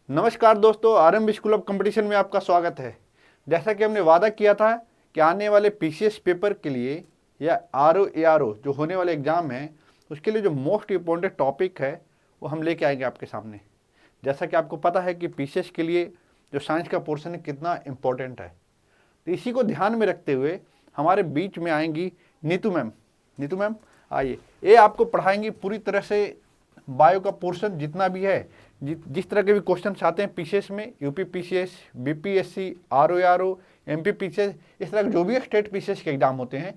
नमस्कार दोस्तों, RM school of competition में आपका स्वागत है। जैसा कि हमने वादा किया था कि आने वाले पीसीएस पेपर के लिए या आरओ एआरओ जो होने वाले एग्ज़ाम है उसके लिए जो मोस्ट इम्पोर्टेंट टॉपिक है वो हम लेके आएंगे आपके सामने। जैसा कि आपको पता है कि पीसीएस के लिए जो साइंस का पोर्शन है कितना इम्पोर्टेंट है, तो इसी को ध्यान में रखते हुए हमारे बीच में आएंगी नीतू मैम। नीतू मैम आइए, ये आपको पढ़ाएंगी पूरी तरह से बायो का पोर्शन जितना भी है, जिस तरह के भी क्वेश्चन आते हैं पीसीएस में, UP PCS, BPSC, RO, MP PCS, इस तरह के जो भी स्टेट पीसीएस के एग्जाम होते हैं,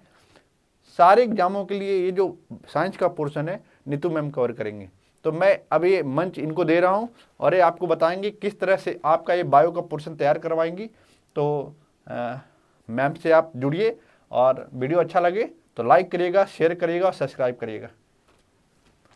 सारे एग्जामों के लिए ये जो साइंस का पोर्शन है नीतू मैम कवर करेंगे। तो मैं अब ये मंच इनको दे रहा हूँ और ये आपको बताएंगे किस तरह से आपका ये बायो का पोर्शन तैयार करवाएंगी। तो मैम से आप जुड़िए और वीडियो अच्छा लगे तो लाइक करिएगा, शेयर करिएगा और सब्सक्राइब करिएगा।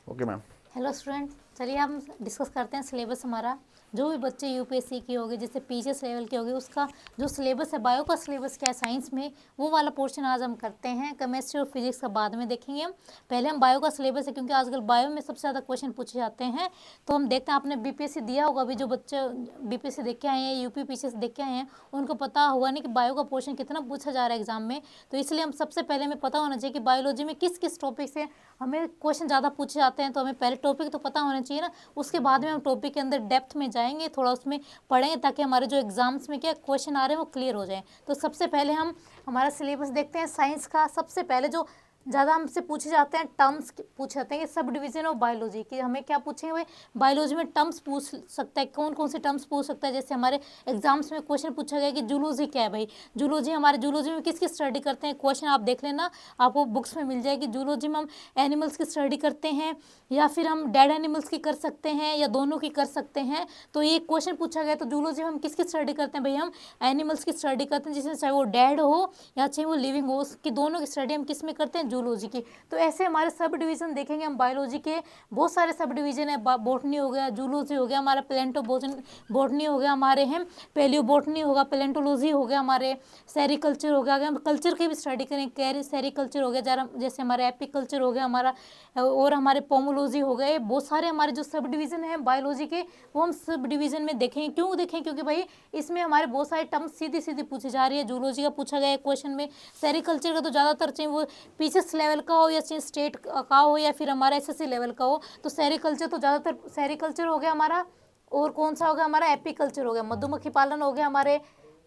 Okay ma'am. हेलो स्टूडेंट, चलिए हम डिस्कस करते हैं सिलेबस हमारा। जो भी बच्चे यूपीएससी की होगी, जैसे पीसीएस लेवल की होगी, उसका जो सिलेबस है, बायो का सिलेबस क्या है साइंस में, वो वाला पोर्शन आज हम करते हैं। केमिस्ट्री और फिजिक्स का बाद में देखेंगे हम। पहले हम बायो का सिलेबस है, क्योंकि आजकल बायो में सबसे ज़्यादा क्वेश्चन पूछे जाते हैं। तो हम देखते हैं, आपने बीपीएससी दिया होगा, अभी जो बच्चे बीपीएससी देख के आए हैं, यूपी पीसीएस देख के आए हैं, उनको पता होगा नहीं कि बायो का पोर्शन कितना पूछा जा रहा है एग्जाम में। तो इसलिए हम सबसे पहले हमें पता होना चाहिए कि बायोलॉजी में किस किस टॉपिक से हमें क्वेश्चन ज़्यादा पूछे जाते हैं। तो हमें पहले टॉपिक तो पता होना चाहिए ना, उसके बाद में हम टॉपिक के अंदर डेप्थ में जाएंगे, थोड़ा उसमें पढ़ेंगे, ताकि हमारे जो एग्जाम्स में क्या क्वेश्चन आ रहे हैं वो क्लियर हो जाए। तो सबसे पहले हम हमारा सिलेबस देखते हैं साइंस का। सबसे पहले जो ज़्यादा हमसे पूछे जाते हैं टर्म्स पूछे जाते हैं कि सब डिवीजन ऑफ बायोलॉजी की हमें क्या पूछेंगे भाई, बायोलॉजी में टर्म्स पूछ सकता है, कौन कौन से टर्म्स पूछ सकता है। जैसे हमारे एग्जाम्स में क्वेश्चन पूछा गया कि जूलॉजी क्या है भाई, जूलॉजी हमारे जूलॉजी में किसकी स्टडी करते हैं, क्वेश्चन आप देख लेना, आपको बुक्स में मिल जाएगी। जूलॉजी में हम एनिमल्स की स्टडी करते हैं या फिर हम डेड एनिमल्स की कर सकते हैं या दोनों की कर सकते हैं। तो ये क्वेश्चन पूछा गया, तो जूलॉजी में हम किसकी स्टडी करते हैं भाई, हम एनिमल्स की स्टडी करते हैं, जिसमें चाहे वो डेड हो या चाहे वो लिविंग हो, उसकी दोनों की स्टडी हम किस में करते हैं, जूलॉजी की। तो ऐसे हमारे सब डिवीजन देखेंगे हम बायोलॉजी के, बहुत सारे सब डिवीजन है। बोटनी हो गया, जूलॉजी हो गया, हमारा प्लेंटो बोटनी हो गया, हमारे हैं पेलियो बोटनी होगा, प्लेंटोलॉजी हो गया, हमारे सेरिकल्चर हो गया। अगर हम कल्चर की भी स्टडी करें, कैरी सेरिकल्चर हो गया, जैसे हमारे एपिकल्चर हो गया हमारा, और हमारे पोमोलॉजी हो गए। बहुत सारे हमारे जो सब डिवीजन है बायोलॉजी के, वो हम सब डिवीजन में देखेंगे। क्यों देखें, क्योंकि भाई इसमें हमारे बहुत सारे टर्म्स सीधी सीधी पूछी जा रही है। जूलॉजी का पूछा गया है क्वेश्चन में, सेरिकल्चर का तो ज़्यादातर चाहे वो पीसीएस लेवल का हो या चाहे स्टेट का हो या फिर हमारा एसएससी लेवल का हो, तो सेरिकल्चर तो ज़्यादातर सेरिकल्चर हो गया हमारा, और कौन सा हो गया हमारा, एपिकल्चर हो गया, मधुमक्खी पालन हो गया हमारे।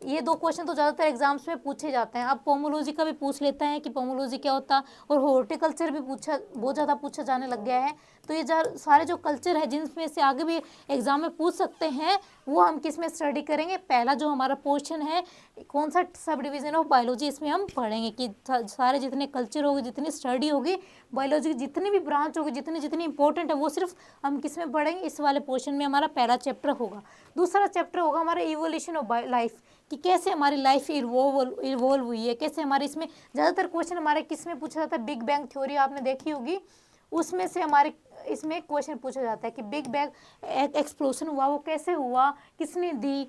ये दो क्वेश्चन तो ज़्यादातर एग्जाम्स में पूछे जाते हैं। अब पोमोलॉजी का भी पूछ लेता है कि पोमोलॉजी क्या होता, और हॉर्टिकल्चर भी बहुत ज़्यादा पूछा जाने लग गया है। तो ये सारे जो कल्चर है जिनमें से आगे भी एग्जाम में पूछ सकते हैं, वो हम किस में स्टडी करेंगे। पहला जो हमारा पोर्शन है, कौन सा सब डिवीजन ऑफ बायोलॉजी, इसमें हम पढ़ेंगे कि सारे जितने कल्चर होगी, जितनी स्टडी होगी बायोलॉजी की, जितनी भी ब्रांच होगी, जितनी जितनी इंपॉर्टेंट है, वो सिर्फ हम किस में पढ़ेंगे, इस वाले पोर्शन में हमारा पहला चैप्टर होगा। दूसरा चैप्टर होगा हमारा इवोल्यूशन ऑफ लाइफ, कि कैसे हमारी लाइफ इवॉल्व हुई है, कैसे हमारे इसमें ज़्यादातर क्वेश्चन हमारे किस में पूछा जाता है, बिग बैंग थ्योरी आपने देखी होगी, उसमें से हमारे इसमें क्वेश्चन पूछा जाता है कि बिग बैंग एक्सप्लोजन हुआ, वो कैसे हुआ, किसने दी,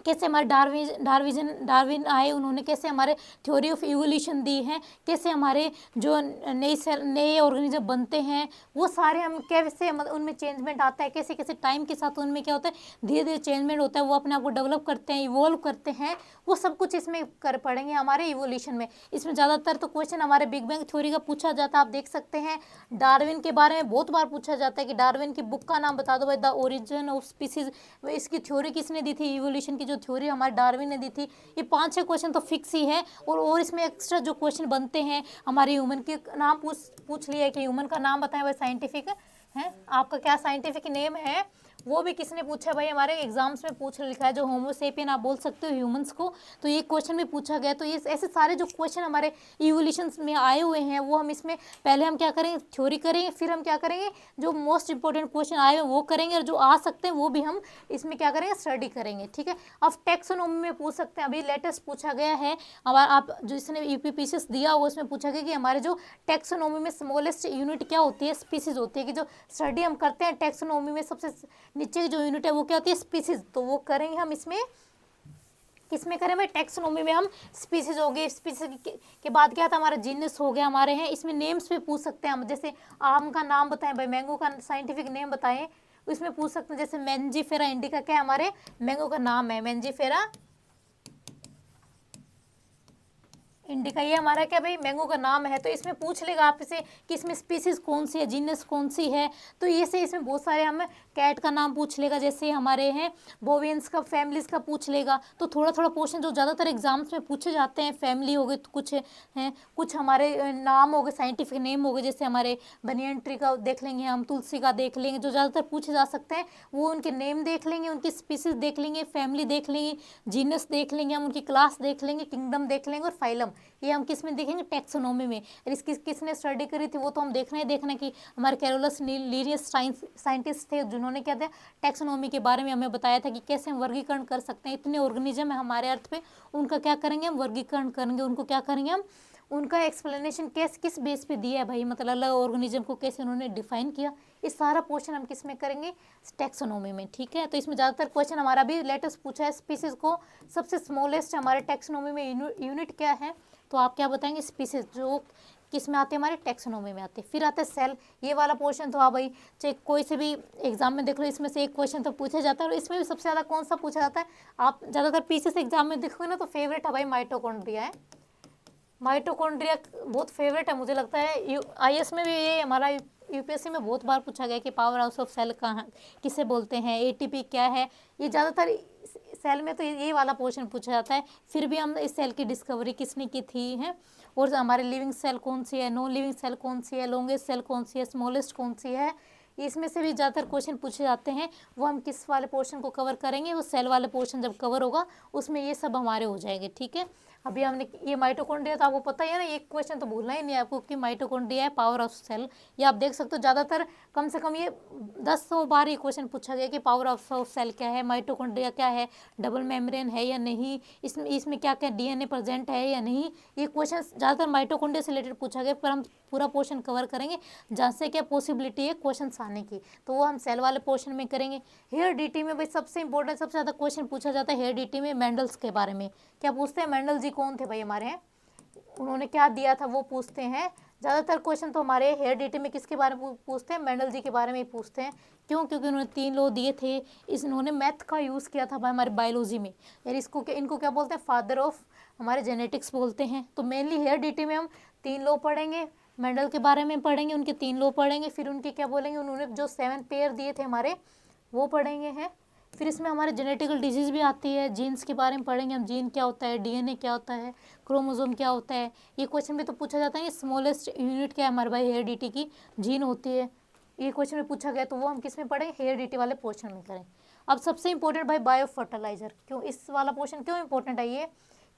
कैसे हमारे डार्विन आए, उन्होंने कैसे हमारे थ्योरी ऑफ इवोल्यूशन दी है, कैसे हमारे जो नए ऑर्गेनिज्म बनते हैं, वो सारे हम कैसे उनमें चेंजमेंट आता है, कैसे कैसे टाइम के साथ उनमें क्या होता है, धीरे धीरे चेंजमेंट होता है, वो अपने आप को डेवलप करते हैं, इवॉल्व करते हैं, वो सब कुछ इसमें कर पढ़ेंगे हमारे इवोल्यूशन में। इसमें ज़्यादातर तो क्वेश्चन हमारे बिग बैंग थ्योरी का पूछा जाता है। आप देख सकते हैं डार्विन के बारे में बहुत बार पूछा जाता है कि डार्विन की बुक का नाम बता दो भाई, द ओरिजिन ऑफ स्पीसीज, इसकी थ्योरी किसने दी थी, इवोल्यूशन की जो थ्योरी हमारे डार्विन ने दी थी। ये 5-6 क्वेश्चन तो फिक्स ही है, और इसमें एक्स्ट्रा जो क्वेश्चन बनते हैं, हमारे ह्यूमन के नाम पूछ लिया कि ह्यूमन का नाम बताएं भाई, साइंटिफिक है आपका क्या साइंटिफिक नेम है, वो भी किसने पूछा भाई, हमारे एग्जाम्स में पूछ लिखा है, जो होमोसेपियन आप बोल सकते हो ह्यूमंस को, तो ये क्वेश्चन भी पूछा गया। तो ये ऐसे सारे जो क्वेश्चन हमारे इवोल्यूशन में आए हुए हैं, वो हम इसमें पहले हम क्या करेंगे, थ्योरी करेंगे, फिर हम क्या करेंगे, जो मोस्ट इंपॉर्टेंट क्वेश्चन आए हुए वो करेंगे, और जो आ सकते हैं वो भी हम इसमें क्या करेंगे, स्टडी करेंगे। ठीक है, अब टैक्सोनॉमी में पूछ सकते हैं, अभी लेटेस्ट पूछा गया है हमारा, आप जो इसने यूपीपीसीएस दिया हुआ उसमें पूछा गया कि हमारे जो टैक्सोनॉमी में स्मॉलेस्ट यूनिट क्या होती है, स्पीसीज होती है, कि जो स्टडी हम करते हैं टैक्सोनॉमी में सबसे नीचे की जो यूनिट है वो क्या होती है, स्पीसीज। तो वो करेंगे हम इसमें, किसमें करें भाई, टैक्सोनॉमी में हम स्पीसीज हो गए, स्पीसीज के बाद क्या था हमारा जीनस हो गया हमारे हैं। इसमें नेम्स भी पूछ सकते हैं हम, जैसे आम का नाम बताएं भाई, मैंगो का साइंटिफिक नेम बताएं, इसमें पूछ सकते हैं, जैसे मैंजीफेरा इंडिका क्या है, हमारे मैंगो का नाम है, मैंजीफेरा इंडिका, ये हमारा क्या भाई मैंगो का नाम है। तो इसमें पूछ लेगा आपसे कि इसमें स्पीसीज कौन सी है, जीनस कौन सी है। तो ये से इसमें बहुत सारे हमें कैट का नाम पूछ लेगा, जैसे हमारे हैं बोवियंस का, फैमिलीज का पूछ लेगा। तो थोड़ा थोड़ा पोर्शन जो ज़्यादातर एग्जाम्स में पूछे जाते हैं, फैमिली हो गए तो कुछ हैं, कुछ हमारे नाम हो गए, साइंटिफिक नेम हो गए, जैसे हमारे बनियन ट्री का देख लेंगे हम, तुलसी का देख लेंगे, जो ज़्यादातर पूछे जा सकते हैं वो उनके नेम देख लेंगे, उनकी स्पीसीज देख लेंगे, फैमिली देख लेंगे, जीनस देख लेंगे, हम उनकी क्लास देख लेंगे, किंगडम देख लेंगे और फाइलम, ये हम किस में देखेंगे, टैक्सोनॉमी में। और इसकी किसने स्टडी करी थी वो तो हम देखना ही कि हमारे कैरोलस लीनियस साइंटिस्ट थे, जिन्होंने क्या था टैक्सोनॉमी के बारे में हमें बताया था कि कैसे हम वर्गीकरण कर सकते हैं। इतने ऑर्गेनिज्म है हमारे अर्थ पे, उनका क्या करेंगे हम, वर्गीकरण करेंगे, उनको क्या करेंगे हम, उनका एक्सप्लेनेशन किस बेस पे दिया है भाई, मतलब अलग ऑर्गेनिज्म को कैसे उन्होंने डिफाइन किया, इस सारा पोर्शन हम किस में करेंगे, टैक्सोनॉमी में। ठीक है, तो इसमें ज़्यादातर क्वेश्चन हमारा भी लेटेस्ट पूछा है, स्पीसीज को सबसे स्मॉलेस्ट हमारे टैक्सोनॉमी में यूनिट क्या है, तो आप क्या बताएंगे, स्पीसीज, जो किस में आते हैं, हमारे टैक्सोनॉमी में आते हैं। फिर आते हैं सेल, ये वाला पोर्शन तो हाँ भाई, चाहे कोई से भी एग्जाम में देख लो, इसमें से एक क्वेश्चन तो पूछा जाता है। और इसमें भी सबसे ज़्यादा कौन सा पूछा जाता है, आप ज़्यादातर पीसीएस एग्जाम में देखोगे ना, तो फेवरेट है भाई माइटोकॉन्ड्रिया है। माइटोकॉन्ड्रिया बहुत फेवरेट है, मुझे लगता है आईएएस में भी ये हमारा यूपीएससी में बहुत बार पूछा गया कि पावर हाउस ऑफ सेल कहाँ किसे बोलते हैं, एटीपी क्या है, ये ज़्यादातर सेल में तो ये वाला पोर्शन पूछा जाता है। फिर भी हम इस सेल की डिस्कवरी किसने की थी है, और हमारे लिविंग सेल कौन सी है, नॉन लिविंग सेल कौन सी है, लॉन्गेस्ट सेल कौन सी है, स्मॉलेस्ट कौन सी है, इसमें से भी ज़्यादातर क्वेश्चन पूछे जाते हैं। वो हम किस वाले पोर्शन को कवर करेंगे, वो सेल वाले पोर्शन जब कवर होगा उसमें ये सब हमारे हो जाएंगे। ठीक है, अभी हमने ये माइटोकॉन्ड्रिया तो आपको पता ही है ना, एक क्वेश्चन तो भूलना ही नहीं है आपको कि माइटोकॉन्ड्रिया है पावर ऑफ सेल। ये आप देख सकते हो ज़्यादातर कम से कम ये 10 बार ये क्वेश्चन पूछा गया कि पावर ऑफ सेल क्या है, माइटोकॉन्ड्रिया क्या है, डबल मेम्ब्रेन है या नहीं, इसमें क्या क्या डीएनए प्रेजेंट है या नहीं, ये क्वेश्चन ज़्यादातर माइटोकॉन्ड्रिया से रिलेटेड पूछा गया। पर हम पूरा पोर्शन कवर करेंगे जहाँ से क्या पॉसिबिलिटी है क्वेश्चन आने की, तो वो हम सेल वाले पोर्शन में करेंगे। हेयर डीटी में भाई सबसे इंपॉर्टेंट सबसे ज़्यादा क्वेश्चन पूछा जाता है हेयर डीटी में मेंडल्स के बारे में। क्या पूछते हैं, मेंडल जी कौन थे भाई हमारे हैं, उन्होंने क्या दिया था वो पूछते हैं। ज़्यादातर क्वेश्चन तो हमारे हेयर डीटी में किसके बारे में पूछते हैं, मेंडल जी के बारे में ही पूछते हैं। क्यों, क्योंकि उन्होंने 3 लॉ दिए थे, इन्होंने मैथ का यूज़ किया था भाई हमारे बायोलॉजी में, यार इनको क्या बोलते हैं, फादर ऑफ हमारे जेनेटिक्स बोलते हैं। तो मेनली हेयर डीटी में हम 3 लॉ पढ़ेंगे, मेंडल के बारे में पढ़ेंगे, उनके 3 लॉ पढ़ेंगे, फिर उनके क्या बोलेंगे, उन्होंने जो 7 पेयर दिए थे हमारे वो पढ़ेंगे हैं। फिर इसमें हमारे जेनेटिकल डिजीज़ भी आती है, जीन्स के बारे में पढ़ेंगे हम, जीन क्या होता है, डीएनए क्या होता है, क्रोमोसोम क्या होता है। ये क्वेश्चन भी तो पूछा जाता है कि स्मॉलेस्ट यूनिट क्या है हमारे भाई हेयर डीटी की, जीन होती है, ये क्वेश्चन में पूछा गया। तो वो हम किस में पढ़ें, हेयर डीटी वाले पोर्शन में करें। अब सबसे इंपॉर्टेंट भाई बायो फर्टिलाइजर, क्यों इस वाला पोर्शन क्यों इंपॉर्टेंट है ये,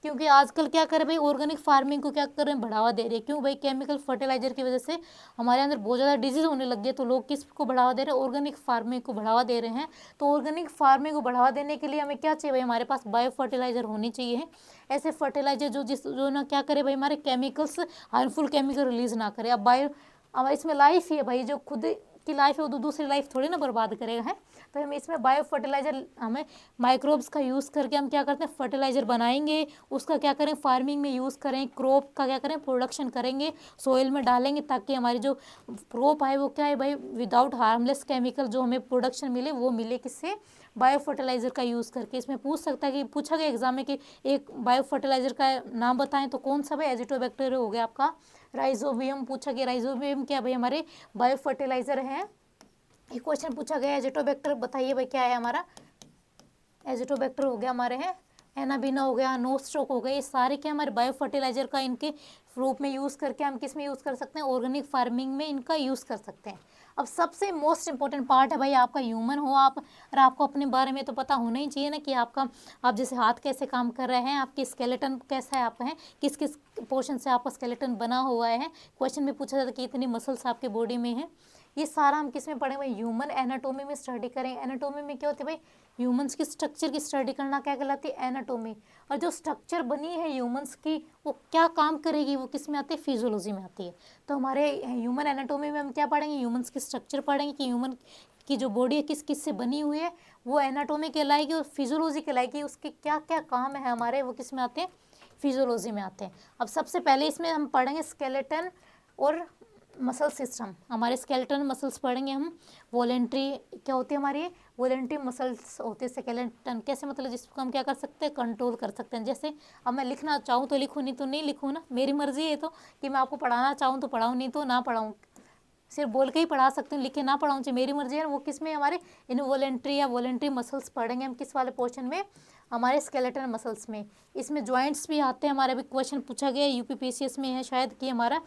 क्योंकि आजकल क्या कर रहे भाई ऑर्गेनिक फार्मिंग को क्या कर रहे हैं, बढ़ावा दे रहे हैं। क्यों भाई, केमिकल फर्टिलाइजर की वजह से हमारे अंदर बहुत ज़्यादा डिजीज होने लग गए, तो लोग किसको बढ़ावा दे रहे हैं, ऑर्गेनिक फार्मिंग को बढ़ावा दे रहे हैं। तो ऑर्गेनिक फार्मिंग को बढ़ावा देने के लिए हमें क्या चाहिए भाई, हमारे पास बायो फर्टिलाइजर होनी चाहिए। ऐसे फर्टिलाइजर जो ना क्या करे भाई, हमारे केमिकल्स हार्मफुल केमिकल रिलीज ना करे। अब इसमें लाइफ ही है भाई, जो खुद की लाइफ है वो दूसरी लाइफ थोड़ी ना बर्बाद करेगा है। तो हम इसमें बायो फर्टिलाइजर हमें माइक्रोब्स का यूज़ करके हम क्या करते हैं, फर्टिलाइजर बनाएंगे, उसका क्या करें फार्मिंग में यूज़ करें, क्रॉप का क्या करें प्रोडक्शन करेंगे, सोइल में डालेंगे, ताकि हमारी जो क्रॉप है वो क्या है भाई विदाउट हार्मलेस केमिकल जो हमें प्रोडक्शन मिले, वो मिले किससे, बायो फर्टिलाइजर का यूज़ करके। इसमें पूछ सकता है कि पूछा गया एग्जाम में कि एक बायो फर्टिलाइजर का नाम बताएं, तो कौन सा भाई, एजिटोबैक्टर हो गया आपका, राइजोबियम पूछा गया, राइजोबियम क्या भाई हमारे बायो फर्टिलाइजर है। एक क्वेश्चन पूछा गया एजिटोबैक्टर बताइए भाई क्या है हमारा, एजिटोबैक्टर हो गया हमारे हैं, एनाबीना हो गया, नोस्ट्रोक हो गए, ये सारे क्या हमारे बायो फर्टिलाइजर का इनके रूप में यूज़ करके हम किस में यूज़ कर सकते हैं, ऑर्गेनिक फार्मिंग में इनका यूज़ कर सकते हैं। अब सबसे मोस्ट इंपॉर्टेंट पार्ट है भाई आपका ह्यूमन हो आप, और आपको अपने बारे में तो पता होना ही चाहिए ना कि आप जैसे हाथ कैसे काम कर रहे हैं, आपकी स्केलेटन कैसा है, आप हैं किस किस पोर्शन से आपका स्केलेटन बना हुआ है। क्वेश्चन में पूछा जाता है कि इतनी मसल्स आपके बॉडी में है। ये सारा हम किस में पढ़ें भाई, ह्यूमन एनाटोमी में स्टडी करें। एनाटोमी में क्या होती है भाई, ह्यूमंस की स्ट्रक्चर की स्टडी करना क्या कहलाती है, एनाटोमी। और जो स्ट्रक्चर बनी है ह्यूमंस की वो क्या काम करेगी, वो किस में आती है, फिजियोलॉजी में आती है। तो हमारे ह्यूमन एनाटोमी में हम क्या पढ़ेंगे, ह्यूमंस की स्ट्रक्चर पढ़ेंगे कि ह्यूमन की जो बॉडी है किस किस से बनी हुई है, वो एनाटोमी कहलाएगी, और फिजियोलॉजी कहलाएगी, उसके क्या क्या काम है हमारे, वो किस में आते हैं, फिजियोलॉजी में आते हैं। अब सबसे पहले इसमें हम पढ़ेंगे स्केलेटन और मसल सिस्टम, हमारे स्केलेटन मसल्स पढ़ेंगे हम। वॉलेंट्री क्या होती है हमारी, वॉलेंट्री मसल्स होते हैं स्केलेटन। कैसे, मतलब जिसको हम क्या कर सकते हैं, कंट्रोल कर सकते हैं। जैसे अब मैं लिखना चाहूँ तो लिखूँ, नहीं तो नहीं लिखूँ ना, मेरी मर्जी है। तो कि मैं आपको पढ़ाना चाहूँ तो पढ़ाऊँ, नहीं तो ना पढ़ाऊँ। सिर्फ बोल के ही पढ़ा सकती हूँ, लिख के ना पढ़ाऊँ, चाहिए मेरी मर्जी है। वो किस में, हमारे इनवॉलेंट्री या वॉलेंट्री मसल्स पढ़ेंगे हम किस वाले पोर्शन में, हमारे स्केलेटन मसल्स में। इसमें जॉइंट्स भी आते हैं हमारे, भी क्वेश्चन पूछा गया यूपीपीसीएस में है शायद, कि हमारा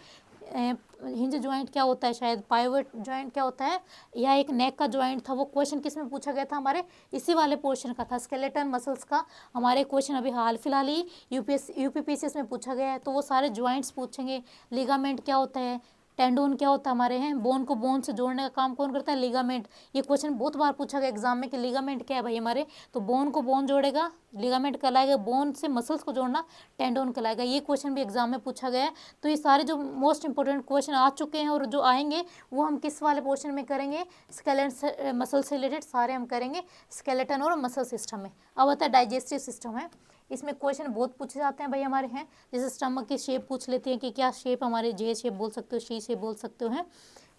हिंज जॉइंट क्या होता है, शायद पाइवट जॉइंट क्या होता है, या एक नेक का जॉइंट था। वो क्वेश्चन किस में पूछा गया था, हमारे इसी वाले पोर्शन का था, स्केलेटन मसल्स का। हमारे क्वेश्चन अभी हाल फिलहाल ही यूपीपीसीएस में पूछा गया है। तो वो सारे जॉइंट्स पूछेंगे। लिगामेंट क्या होता है, टेंडोन क्या होता है, हमारे हैं बोन को बोन से जोड़ने का काम कौन करता है, लिगामेंट। ये क्वेश्चन बहुत बार पूछा गया एग्जाम में कि लिगामेंट क्या है भाई हमारे, तो बोन को बोन जोड़ेगा, लिगामेंट कहलाएगा। बोन से मसल्स को जोड़ना टेंडोन कहलाएगा। ये क्वेश्चन भी एग्जाम में पूछा गया है। तो ये सारे जो मोस्ट इंपॉर्टेंट क्वेश्चन आ चुके हैं और जो आएंगे वो हम किस वाले पोर्शन में करेंगे, स्केलेटन मसल से रिलेटेड सारे हम करेंगे स्केलेटन और मसल सिस्टम में। अब आता है डाइजेस्टिव सिस्टम है। इसमें क्वेश्चन बहुत पूछे जाते हैं भाई हमारे हैं। जैसे स्टमक की शेप पूछ लेती है कि क्या शेप, हमारे जे शेप बोल सकते हो, सी शेप बोल सकते हो हैं।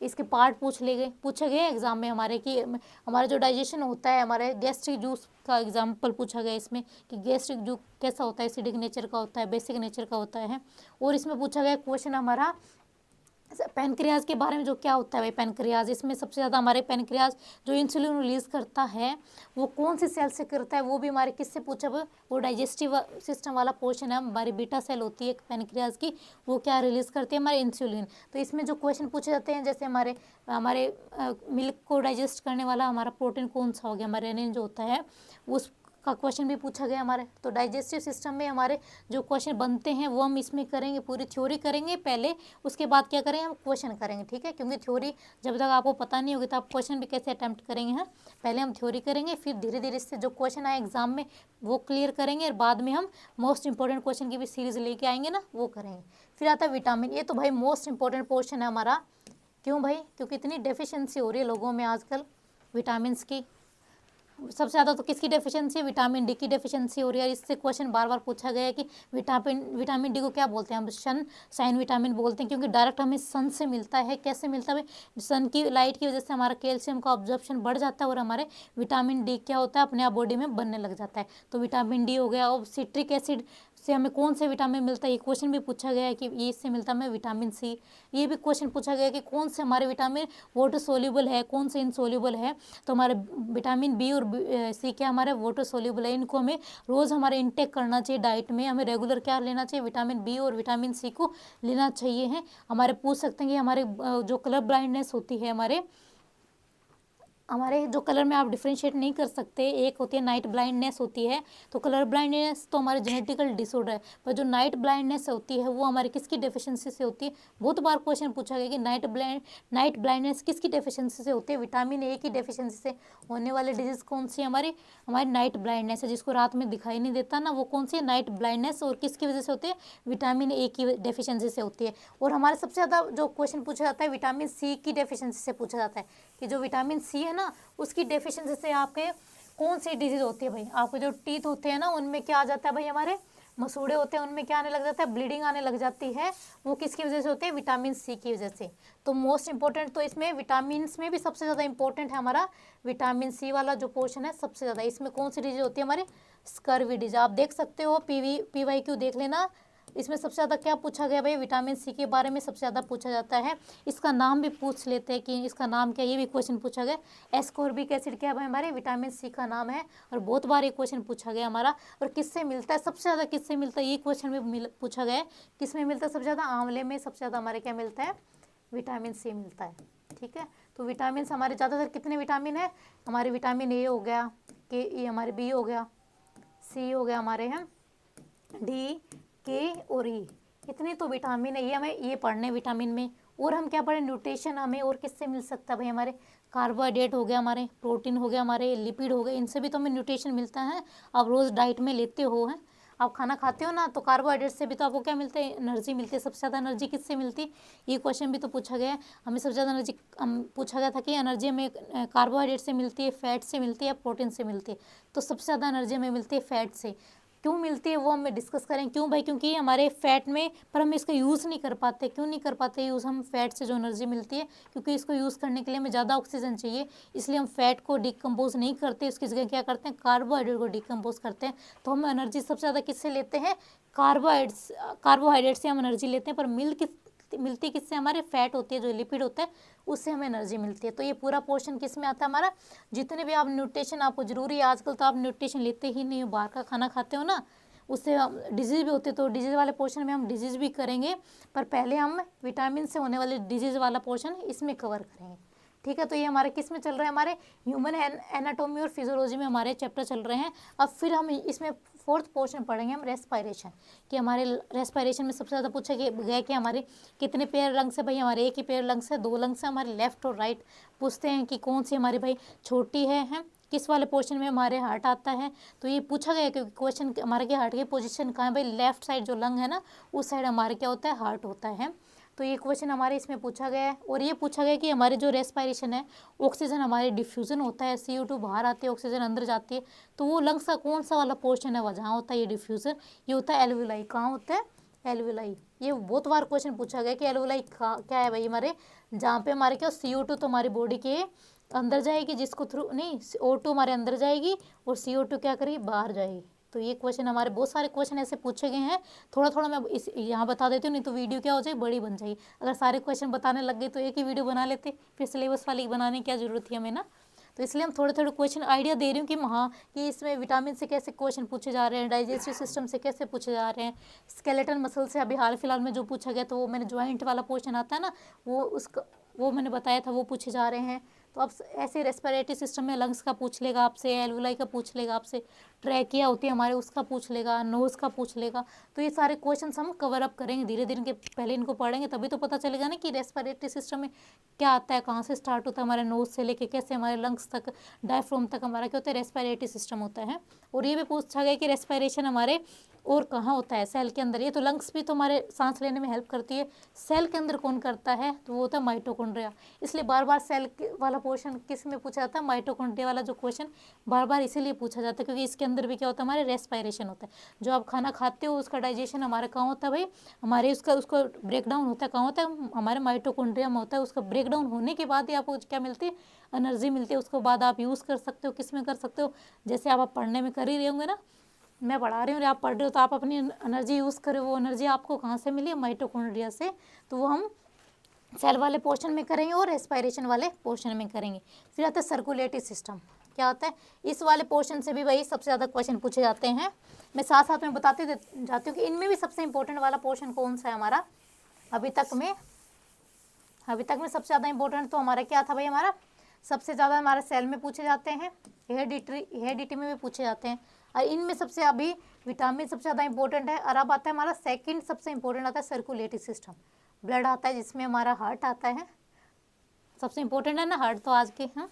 इसके पार्ट पूछे गए एग्जाम में हमारे, कि हमारा जो डाइजेशन होता है, हमारे गैस्ट्रिक जूस का एग्जाम्पल पूछा गया इसमें, कि गैस्ट्रिक जूस कैसा होता है, एसिडिक नेचर का होता है, बेसिक नेचर का होता है। और इसमें पूछा गया क्वेश्चन हमारा पैनक्रियाज के बारे में, जो क्या होता है भाई पैनक्रियाज। इसमें सबसे ज़्यादा हमारे पैनक्रियाज जो इंसुलिन रिलीज करता है वो कौन सी सेल से करता है, वो भी हमारे किससे पूछा हुआ, वो डाइजेस्टिव सिस्टम वाला पोर्शन है। हमारी बीटा सेल होती है पैनक्रियाज की, वो क्या रिलीज करती है, हमारे इंसुलिन। तो इसमें जो क्वेश्चन पूछे जाते हैं, जैसे हमारे हमारे मिल्क को डाइजेस्ट करने वाला हमारा प्रोटीन कौन सा हो गया, हमारे रेनिन जो होता है, उस का क्वेश्चन भी पूछा गया हमारे। तो डाइजेस्टिव सिस्टम में हमारे जो क्वेश्चन बनते हैं वो हम इसमें करेंगे, पूरी थ्योरी करेंगे पहले, उसके बाद क्या करेंगे, हम क्वेश्चन करेंगे। ठीक है, क्योंकि थ्योरी जब तक आपको पता नहीं होगी तो आप क्वेश्चन भी कैसे अटैम्प्ट करेंगे हैं। पहले हम थ्योरी करेंगे, फिर धीरे धीरे इससे जो क्वेश्चन आए एग्जाम में वो क्लियर करेंगे, और बाद में हम मोस्ट इंपॉर्टेंट क्वेश्चन की भी सीरीज लेके आएंगे ना, वो करेंगे। फिर आता है विटामिन। ये तो भाई मोस्ट इंपॉर्टेंट पोर्शन है हमारा। क्यों भाई, क्योंकि इतनी डेफिशिएंसी हो रही है लोगों में आजकल विटामिन की। सबसे ज़्यादा तो किसकी डेफिशिएंसी है, विटामिन डी की डेफिशिएंसी हो रही है। इससे क्वेश्चन बार बार पूछा गया है कि विटामिन डी को क्या बोलते हैं, हम साइन विटामिन बोलते हैं, क्योंकि डायरेक्ट हमें सन से मिलता है। कैसे मिलता है भाई, सन की लाइट की वजह से हमारा कैल्शियम का ऑब्जर्प्शन बढ़ जाता है, और हमारे विटामिन डी क्या होता है, अपने आप बॉडी में बनने लग जाता है। तो विटामिन डी हो गया। और सिट्रिक एसिड से हमें कौन से विटामिन मिलता है, ये क्वेश्चन भी पूछा गया है कि ये इससे मिलता है हमें विटामिन सी। ये भी क्वेश्चन पूछा गया है कि कौन से हमारे विटामिन वाटर सोल्यूबल है, कौन से इनसोल्यूबल है। तो हमारे विटामिन बी और सी क्या हमारे वाटर सोल्यूबल है। इनको हमें रोज़ हमारे इंटेक करना चाहिए डाइट में। हमें रेगुलर क्या लेना चाहिए, विटामिन बी और विटामिन सी को लेना चाहिए है। हमारे पूछ सकते हैं कि हमारे जो कलर ब्लाइंडनेस होती है, हमारे जो कलर में आप डिफ्रेंशिएट नहीं कर सकते, एक होती है नाइट ब्लाइंडनेस होती है। तो कलर ब्लाइंडनेस तो हमारे जेनेटिकल डिसऑर्डर है, पर जो नाइट ब्लाइंडनेस होती है वो हमारी किसकी डेफिशिएंसी से होती है। बहुत बार क्वेश्चन पूछा गया कि नाइट ब्लाइंडनेस किसकी डेफिशिएंसी से होती है, विटामिन ए की डेफिशिएंसी से होने वाली डिजीज कौन सी है, हमारी नाइट ब्लाइंडनेस है, जिसको रात में दिखाई नहीं देता ना, वो कौन सी है, नाइट ब्लाइंडनेस। और किसकी वजह से होती है, विटामिन ए की डेफिशिएंसी से होती है। और हमारे सबसे ज़्यादा जो क्वेश्चन पूछा जाता है विटामिन सी की डेफिशिएंसी से पूछा जाता है, कि जो विटामिन सी है ना, उसकी डेफिशिएंसी से आपके कौन सी डिजीज होती है भाई। आपके जो टीथ होते हैं ना, उनमें क्या आ जाता है भाई, हमारे मसूड़े होते हैं, उनमें क्या आने लग जाता है, ब्लीडिंग आने लग जाती है। वो किसकी वजह से होती है, विटामिन सी की वजह से। तो मोस्ट इंपॉर्टेंट तो इसमें विटामिन में भी सबसे ज़्यादा इंपॉर्टेंट है हमारा विटामिन सी वाला जो पोर्शन है सबसे ज़्यादा। इसमें कौन सी डिजीज होती है, हमारे स्कर्वी डिजीज। आप देख सकते हो, PYQ देख लेना। इसमें सबसे ज़्यादा क्या पूछा गया भाई, विटामिन सी के बारे में सबसे ज़्यादा पूछा जाता है। इसका नाम भी पूछ लेते हैं कि इसका नाम क्या, ये भी क्वेश्चन पूछा गया। एस्कॉर्बिक एसिड क्या है भाई, हमारे विटामिन सी का नाम है। और बहुत बार ये क्वेश्चन पूछा गया हमारा। और किससे मिलता है, सबसे ज़्यादा किससे मिलता है, ये क्वेश्चन भी पूछा गया है। किस में मिलता है सबसे ज़्यादा, आंवले में सबसे ज़्यादा हमारे क्या मिलता है, विटामिन सी मिलता है। ठीक है, तो विटामिन हमारे ज़्यादातर कितने विटामिन है, हमारे विटामिन ए हो गया, के ये हमारे बी हो गया, सी हो गया, हमारे हैं डी, के और ई। इतने तो विटामिन है, ये हमें ये पढ़ने विटामिन में। और हम क्या पढ़े, न्यूट्रिशन हमें और किससे मिल सकता है भाई, हमारे कार्बोहाइड्रेट हो गया, हमारे प्रोटीन हो गया, हमारे लिपिड हो गए, इनसे भी तो हमें न्यूट्रिशन मिलता है। आप रोज़ डाइट में लेते हो हैं, आप खाना खाते हो ना, तो कार्बोहाइड्रेट से भी तो आपको क्या मिलता है, एनर्जी मिलती है। सबसे ज़्यादा एनर्जी किससे मिलती है, ये क्वेश्चन भी तो पूछा गया है। हमें सबसे ज़्यादा एनर्जी पूछा गया था कि एनर्जी हमें कार्बोहाइड्रेट से मिलती है, फैट से मिलती है, प्रोटीन से मिलती है। तो सबसे ज़्यादा एनर्जी हमें मिलती है फैट से। क्यों मिलती है वो हम डिस्कस करें। क्यों भाई? क्योंकि हमारे फैट में, पर हम इसका यूज़ नहीं कर पाते। क्यों नहीं कर पाते यूज़ हम फैट से जो एनर्जी मिलती है? क्योंकि इसको यूज़ करने के लिए हमें ज़्यादा ऑक्सीजन चाहिए, इसलिए हम फैट को डिकम्पोज नहीं करते, उसकी जगह क्या करते हैं, कार्बोहाइड्रेट को डिकम्पोज करते हैं। तो हम एनर्जी सबसे ज़्यादा किससे लेते हैं? कार्बोहाइड्रेट से हम एनर्जी लेते हैं। पर मिलती किससे? हमारे फैट होती है, जो लिपिड होता है, उससे हमें एनर्जी मिलती है। तो ये पूरा पोर्शन किस में आता है हमारा? जितने भी आप न्यूट्रिशन, आपको जरूरी है, आजकल तो आप न्यूट्रिशन लेते ही नहीं हो, बाहर का खाना खाते हो ना, उससे डिजीज़ भी होते, तो डिजीज़ वाले पोर्शन में हम डिजीज़ भी करेंगे, पर पहले हम विटामिन से होने वाले डिजीज़ वाला पोर्शन इसमें कवर करेंगे। ठीक है, तो ये हमारे किस में चल रहा है? हमारे ह्यूमन एनाटॉमी और फिजियोलॉजी में हमारे चैप्टर चल रहे हैं। अब फिर हम इसमें फोर्थ पोर्शन पढ़ेंगे हम, रेस्पायरेशन, कि हमारे रेस्पायरेशन में सबसे ज़्यादा पूछा गया कि हमारे कितने पेयर लंग्स है भाई? हमारे एक ही पेयर लंग्स है, 2 लंग्स है हमारे, लेफ्ट और राइट। पूछते हैं कि कौन सी हमारी भाई छोटी है, किस वाले पोर्शन में हमारे हार्ट आता है। तो ये पूछा गया क्योंकि क्वेश्चन हमारे के हार्ट की पोजीशन कहाँ है भाई? लेफ्ट साइड जो लंग है ना, उस साइड हमारे क्या होता है? हार्ट होता है। तो ये क्वेश्चन हमारे इसमें पूछा गया है। और ये पूछा गया कि हमारे जो रेस्पायरेशन है, ऑक्सीजन हमारे डिफ्यूजन होता है, CO2 बाहर आती है, ऑक्सीजन अंदर जाती है, तो वो लंग्स का कौन सा वाला पोर्शन है वह जहाँ होता है ये डिफ्यूजन? ये होता है एल्विलाई। कहाँ होता है? एल्विलाई। ये बहुत बार क्वेश्चन पूछा गया कि एल्विलाई क्या है भाई? हमारे जहाँ पे हमारे क्या, CO2 तो हमारी बॉडी के अंदर जाएगी, जिसको थ्रू नहीं, O2 हमारे अंदर जाएगी और CO2 क्या करेगी? बाहर जाएगी। तो ये क्वेश्चन हमारे बहुत सारे क्वेश्चन ऐसे पूछे गए हैं। थोड़ा थोड़ा मैं इस यहाँ बता देती हूँ, नहीं तो वीडियो क्या हो जाएगी, बड़ी बन जाएगी। अगर सारे क्वेश्चन बताने लग गए तो एक ही वीडियो बना लेते, फिर सिलेबस वाली बनाने की क्या जरूरत थी हमें ना। तो इसलिए हम थोड़े थोड़े क्वेश्चन आइडिया दे रही हूँ कि हाँ, कि इसमें विटामिन से कैसे क्वेश्चन पूछे जा रहे हैं, डाइजेस्टिव सिस्टम से कैसे पूछे जा रहे हैं, स्केलेटन मसल से अभी हाल फिलहाल में जो पूछा गया, तो वो मैंने ज्वाइंट वाला पोर्शन आता है ना, वो मैंने बताया था, वो पूछे जा रहे हैं। तो अब ऐसे रेस्पिरेटरी सिस्टम में लंग्स का पूछ लेगा आपसे, एल्वुलाई का पूछ लेगा आपसे, ट्रैकिया होती है हमारे, उसका पूछ लेगा, नोज़ का पूछ लेगा। तो ये सारे क्वेश्चन हम कवर अप करेंगे धीरे धीरे, के पहले इनको पढ़ेंगे तभी तो पता चलेगा ना कि रेस्पिरेटरी सिस्टम में क्या आता है, कहाँ से स्टार्ट होता है, हमारे नोज़ से लेके कैसे हमारे लंग्स तक, डायफ्राम तक हमारा क्या होता है, रेस्पिरेटरी सिस्टम होता है। और ये भी पूछा गया कि रेस्पिरेशन हमारे और कहाँ होता है? सेल के अंदर। ये तो लंग्स भी तो हमारे सांस लेने में हेल्प करती है, सेल के अंदर कौन करता है? तो वो होता है माइटोकॉन्ड्रिया। इसलिए बार बार सेल वाला पोर्शन किस में पूछा जाता है? माइटोकॉन्ड्रिया वाला जो क्वेश्चन बार बार इसीलिए पूछा जाता है क्योंकि इसके अंदर भी क्या होता है? हमारे रेस्पायरेशन होता है। जो आप खाना खाते हो उसका डाइजेशन हमारा कहाँ होता है भाई? हमारे उसको ब्रेक डाउन होता है, कहाँ होता है? हमारे माइटोकॉन्ड्रिया में होता है। उसका ब्रेक डाउन होने के बाद ही आपको क्या मिलती है? एनर्जी मिलती है। उसके बाद आप यूज़ कर सकते हो, किस में कर सकते हो? जैसे आप पढ़ने में कर ही रहे होंगे ना, मैं पढ़ा रही हूँ और आप पढ़ रहे हो, तो आप अपनी एनर्जी यूज़ करो। वो एनर्जी आपको कहाँ से मिली? माइटोकॉन्ड्रिया से। तो वो हम सेल वाले पोर्शन में करेंगे और रेस्पिरेशन वाले पोर्शन में करेंगे। फिर आता है सर्कुलेटरी सिस्टम। क्या होता है? इस वाले पोर्शन से भी वही सबसे ज़्यादा क्वेश्चन पूछे जाते हैं। मैं साथ साथ में बताते जाती हूँ कि इनमें भी सबसे इंपॉर्टेंट वाला पोर्शन कौन सा है हमारा। अभी तक में सबसे ज़्यादा इंपॉर्टेंट तो हमारा क्या था भाई? हमारा सबसे ज़्यादा हमारे सेल में पूछे जाते हैं, हेरिडिटी में भी पूछे जाते हैं, और इनमें सबसे अभी विटामिन सबसे ज़्यादा इंपॉर्टेंट है। और अब आता है हमारा सेकंड सबसे इंपॉर्टेंट आता है सर्कुलेटरी सिस्टम। ब्लड आता है, जिसमें हमारा हार्ट आता है। सबसे इंपॉर्टेंट है ना हार्ट, तो आज के हाँ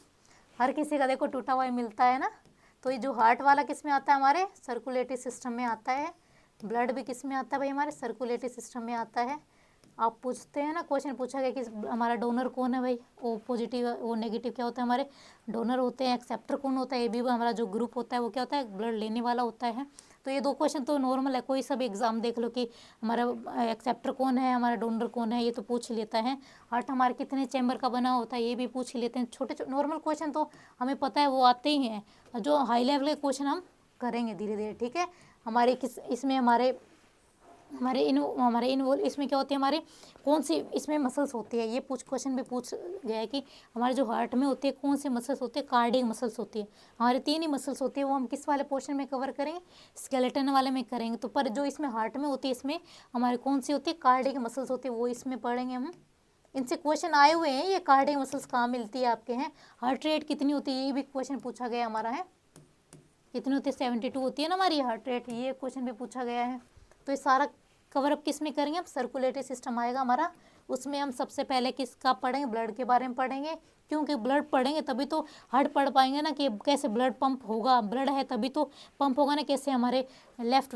हर किसी का देखो टूटा हुआ ही मिलता है ना। तो ये जो हार्ट वाला किस में आता है? हमारे सर्कुलेटरी सिस्टम में आता है। ब्लड भी किस में आता है भाई? हमारे सर्कुलेटरी सिस्टम में आता है। आप पूछते हैं ना, क्वेश्चन पूछा गया कि हमारा डोनर कौन है भाई? वो पॉजिटिव, वो नेगेटिव क्या होता है? हमारे डोनर होते हैं। एक्सेप्टर कौन होता है? ये भी हमारा जो ग्रुप होता है वो क्या होता है? ब्लड लेने वाला होता है। तो ये 2 क्वेश्चन तो नॉर्मल है, कोई सा भी एग्जाम देख लो कि हमारा एक्सेप्टर कौन है, हमारा डोनर कौन है, ये तो पूछ लेता है। हार्ट हमारे कितने चैम्बर का बना होता है, ये भी पूछ लेते हैं। छोटे नॉर्मल क्वेश्चन तो हमें पता है, वो आते ही हैं। जो हाई लेवल के क्वेश्चन हम करेंगे धीरे धीरे, ठीक है। हमारे इसमें हमारे इन्वॉल्व इसमें क्या होती है? हमारे कौन सी इसमें मसल्स होती है? ये क्वेश्चन भी पूछ गया है कि हमारे जो हार्ट में होती है कौन सी मसल्स होती है? कार्डियक मसल्स होती है। हमारे 3 ही मसल्स होती है, वो हम किस वाले पोर्शन में कवर करेंगे? स्केलेटन वाले में करेंगे। तो पर जो इसमें हार्ट में होती है, इसमें हमारी कौन सी होती है? कार्डियक मसल्स होती है, वो इसमें पढ़ेंगे हम। इनसे क्वेश्चन आए हुए हैं, ये कार्डियक मसल्स कहाँ मिलती है आपके हैं। हार्ट रेट कितनी होती है, ये भी क्वेश्चन पूछा गया हमारा है। कितनी होती है? 72 होती है ना हमारी हार्ट रेट, ये क्वेश्चन भी पूछा गया है। तो ये सारा कवर अप किस में करेंगे? अब सर्कुलेटरी सिस्टम आएगा हमारा, उसमें हम सबसे पहले किसका पढ़ेंगे? ब्लड के बारे में पढ़ेंगे, क्योंकि ब्लड पढ़ेंगे तभी तो हार्ट पढ़ पाएंगे ना, कि कैसे ब्लड पंप होगा। ब्लड है तभी तो पंप होगा ना, कैसे हमारे लेफ्ट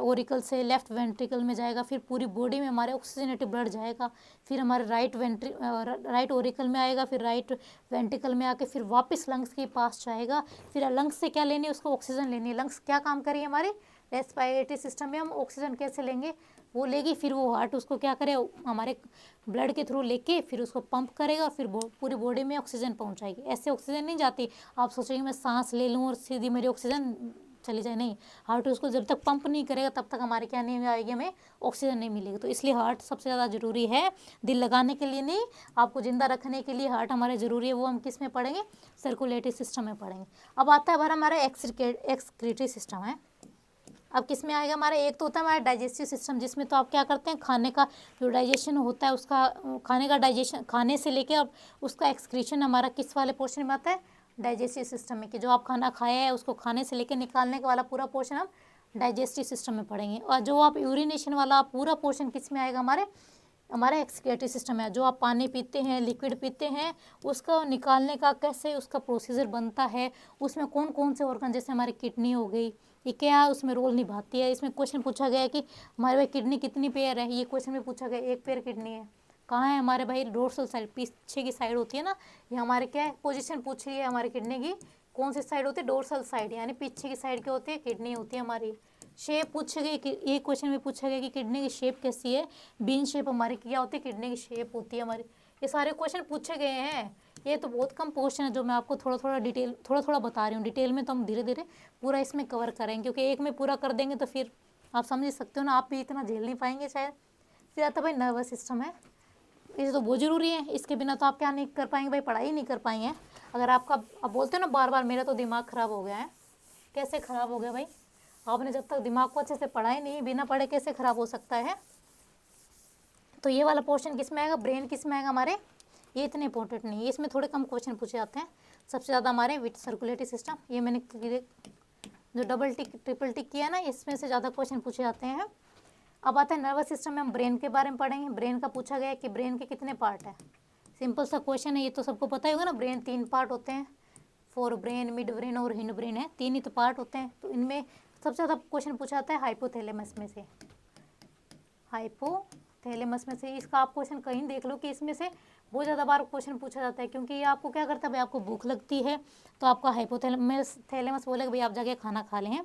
ओरिकल से लेफ्ट वेंट्रिकल में जाएगा, फिर पूरी बॉडी में हमारे ऑक्सीजनेटेड ब्लड जाएगा, फिर हमारे राइट ओरिकल में आएगा, फिर राइट वेंट्रिकल में आके फिर वापस लंग्स के पास जाएगा। फिर लंग्स से क्या लेनी है? उसको ऑक्सीजन लेनी है। लंग्स क्या काम करिए? हमारे रेस्पिरेटरी सिस्टम में हम ऑक्सीजन कैसे लेंगे, वो लेगी, फिर वो हार्ट उसको क्या करे, हमारे ब्लड के थ्रू लेके फिर उसको पंप करेगा और फिर पूरी बॉडी में ऑक्सीजन पहुंचाएगी। ऐसे ऑक्सीजन नहीं जाती, आप सोचेंगे मैं सांस ले लूँ और सीधी मेरी ऑक्सीजन चली जाए, नहीं, हार्ट उसको जब तक पंप नहीं करेगा तब तक हमारे क्या नहीं आएगी, हमें ऑक्सीजन नहीं मिलेगी। तो इसलिए हार्ट सबसे ज़्यादा ज़रूरी है, दिल लगाने के लिए नहीं, आपको ज़िंदा रखने के लिए हार्ट हमारे ज़रूरी है। वो हम किस में पढ़ेंगे, सर्कुलेटरी सिस्टम में पढ़ेंगे। अब आता है हमारा एक्सक्रीटरी सिस्टम है। अब किस में आएगा हमारा, एक तो होता है हमारा डाइजेस्टिव सिस्टम, जिसमें तो आप क्या करते हैं, खाने का जो डाइजेशन होता है उसका, खाने का डाइजेशन, खाने से लेके अब उसका एक्सक्रीशन हमारा किस वाले पोर्शन में आता है, डाइजेस्टिव सिस्टम में, कि जो आप खाना खाया है उसको खाने से लेके निकालने का वाला पूरा पोर्शन हम डाइजेस्टिव सिस्टम में पढ़ेंगे। और जो आप यूरिनेशन वाला पूरा पोर्शन किस में आएगा, हमारे एक्सक्रीटरी सिस्टम है। जो आप पानी पीते हैं, लिक्विड पीते हैं, उसका निकालने का कैसे उसका प्रोसीजर बनता है, उसमें कौन कौन से ऑर्गन, जैसे हमारी किडनी हो गई, ये क्या उसमें रोल निभाती है। इसमें क्वेश्चन पूछा गया है कि हमारे भाई किडनी कितनी पेयर है, ये क्वेश्चन में पूछा गया, एक पेयर किडनी है। कहाँ है हमारे भाई, डोर्सल साइड, पीछे की साइड होती है ना, ये हमारे क्या है, पोजीशन पूछ रही है हमारी किडनी की, कौन सी साइड होती है, डोर्सल साइड, यानी पीछे की साइड क्या होती है, किडनी होती है हमारी। शेप पूछ गई कि एक क्वेश्चन में पूछा गया कि किडनी की शेप कैसी है, बीन शेप हमारी क्या होती है, किडनी की शेप होती है हमारी। ये सारे क्वेश्चन पूछे गए हैं। ये तो बहुत कम क्वेश्चन है जो मैं आपको थोड़ा थोड़ा बता रही हूँ। डिटेल में तो हम धीरे धीरे पूरा इसमें कवर करेंगे, क्योंकि एक में पूरा कर देंगे तो फिर आप समझ सकते हो ना, आप भी इतना झेल नहीं पाएंगे शायद। फिर आता भाई नर्वस सिस्टम है, ये तो बहुत ज़रूरी है, इसके बिना तो आप क्या नहीं कर पाएंगे भाई, पढ़ाई नहीं कर पाएंगे। अगर आपका, आप बोलते हो ना बार बार मेरा तो दिमाग ख़राब हो गया है, कैसे ख़राब हो गया भाई, आपने जब तक दिमाग को अच्छे से पढ़ा ही नहीं, बिना पढ़े कैसे ख़राब हो सकता है। तो ये वाला पोर्शन किस में आएगा, ब्रेन किस में आएगा हमारे, ये इतने इंपॉर्टेंट नहीं है, इसमें थोड़े कम क्वेश्चन पूछे जाते हैं। सबसे ज़्यादा हमारे विथ सर्कुलेटरी सिस्टम, ये मैंने जो डबल टिक ट्रिपल टिक किया ना, इसमें से ज़्यादा क्वेश्चन पूछे जाते हैं। अब आता है नर्वस सिस्टम में, हम ब्रेन के बारे में पढ़ेंगे। ब्रेन का पूछा गया है कि ब्रेन के कितने पार्ट है, सिंपल सा क्वेश्चन है, ये तो सबको पता ही होगा ना। ब्रेन 3 पार्ट होते हैं, फोर ब्रेन, मिड ब्रेन और हिंड ब्रेन है, 3 ही तो पार्ट होते हैं। तो इनमें सबसे ज़्यादा क्वेश्चन पूछा जाता है हाइपोथैलेमस में से, हाइपोथैलेमस में से। इसका आप क्वेश्चन कहीं देख लो कि इसमें से बहुत ज़्यादा बार क्वेश्चन पूछा जाता है, क्योंकि ये आपको क्या करता है भाई, आपको भूख लगती है तो आपका हाइपोथैलेमस बोलेगा भाई आप जाके खाना खा लें।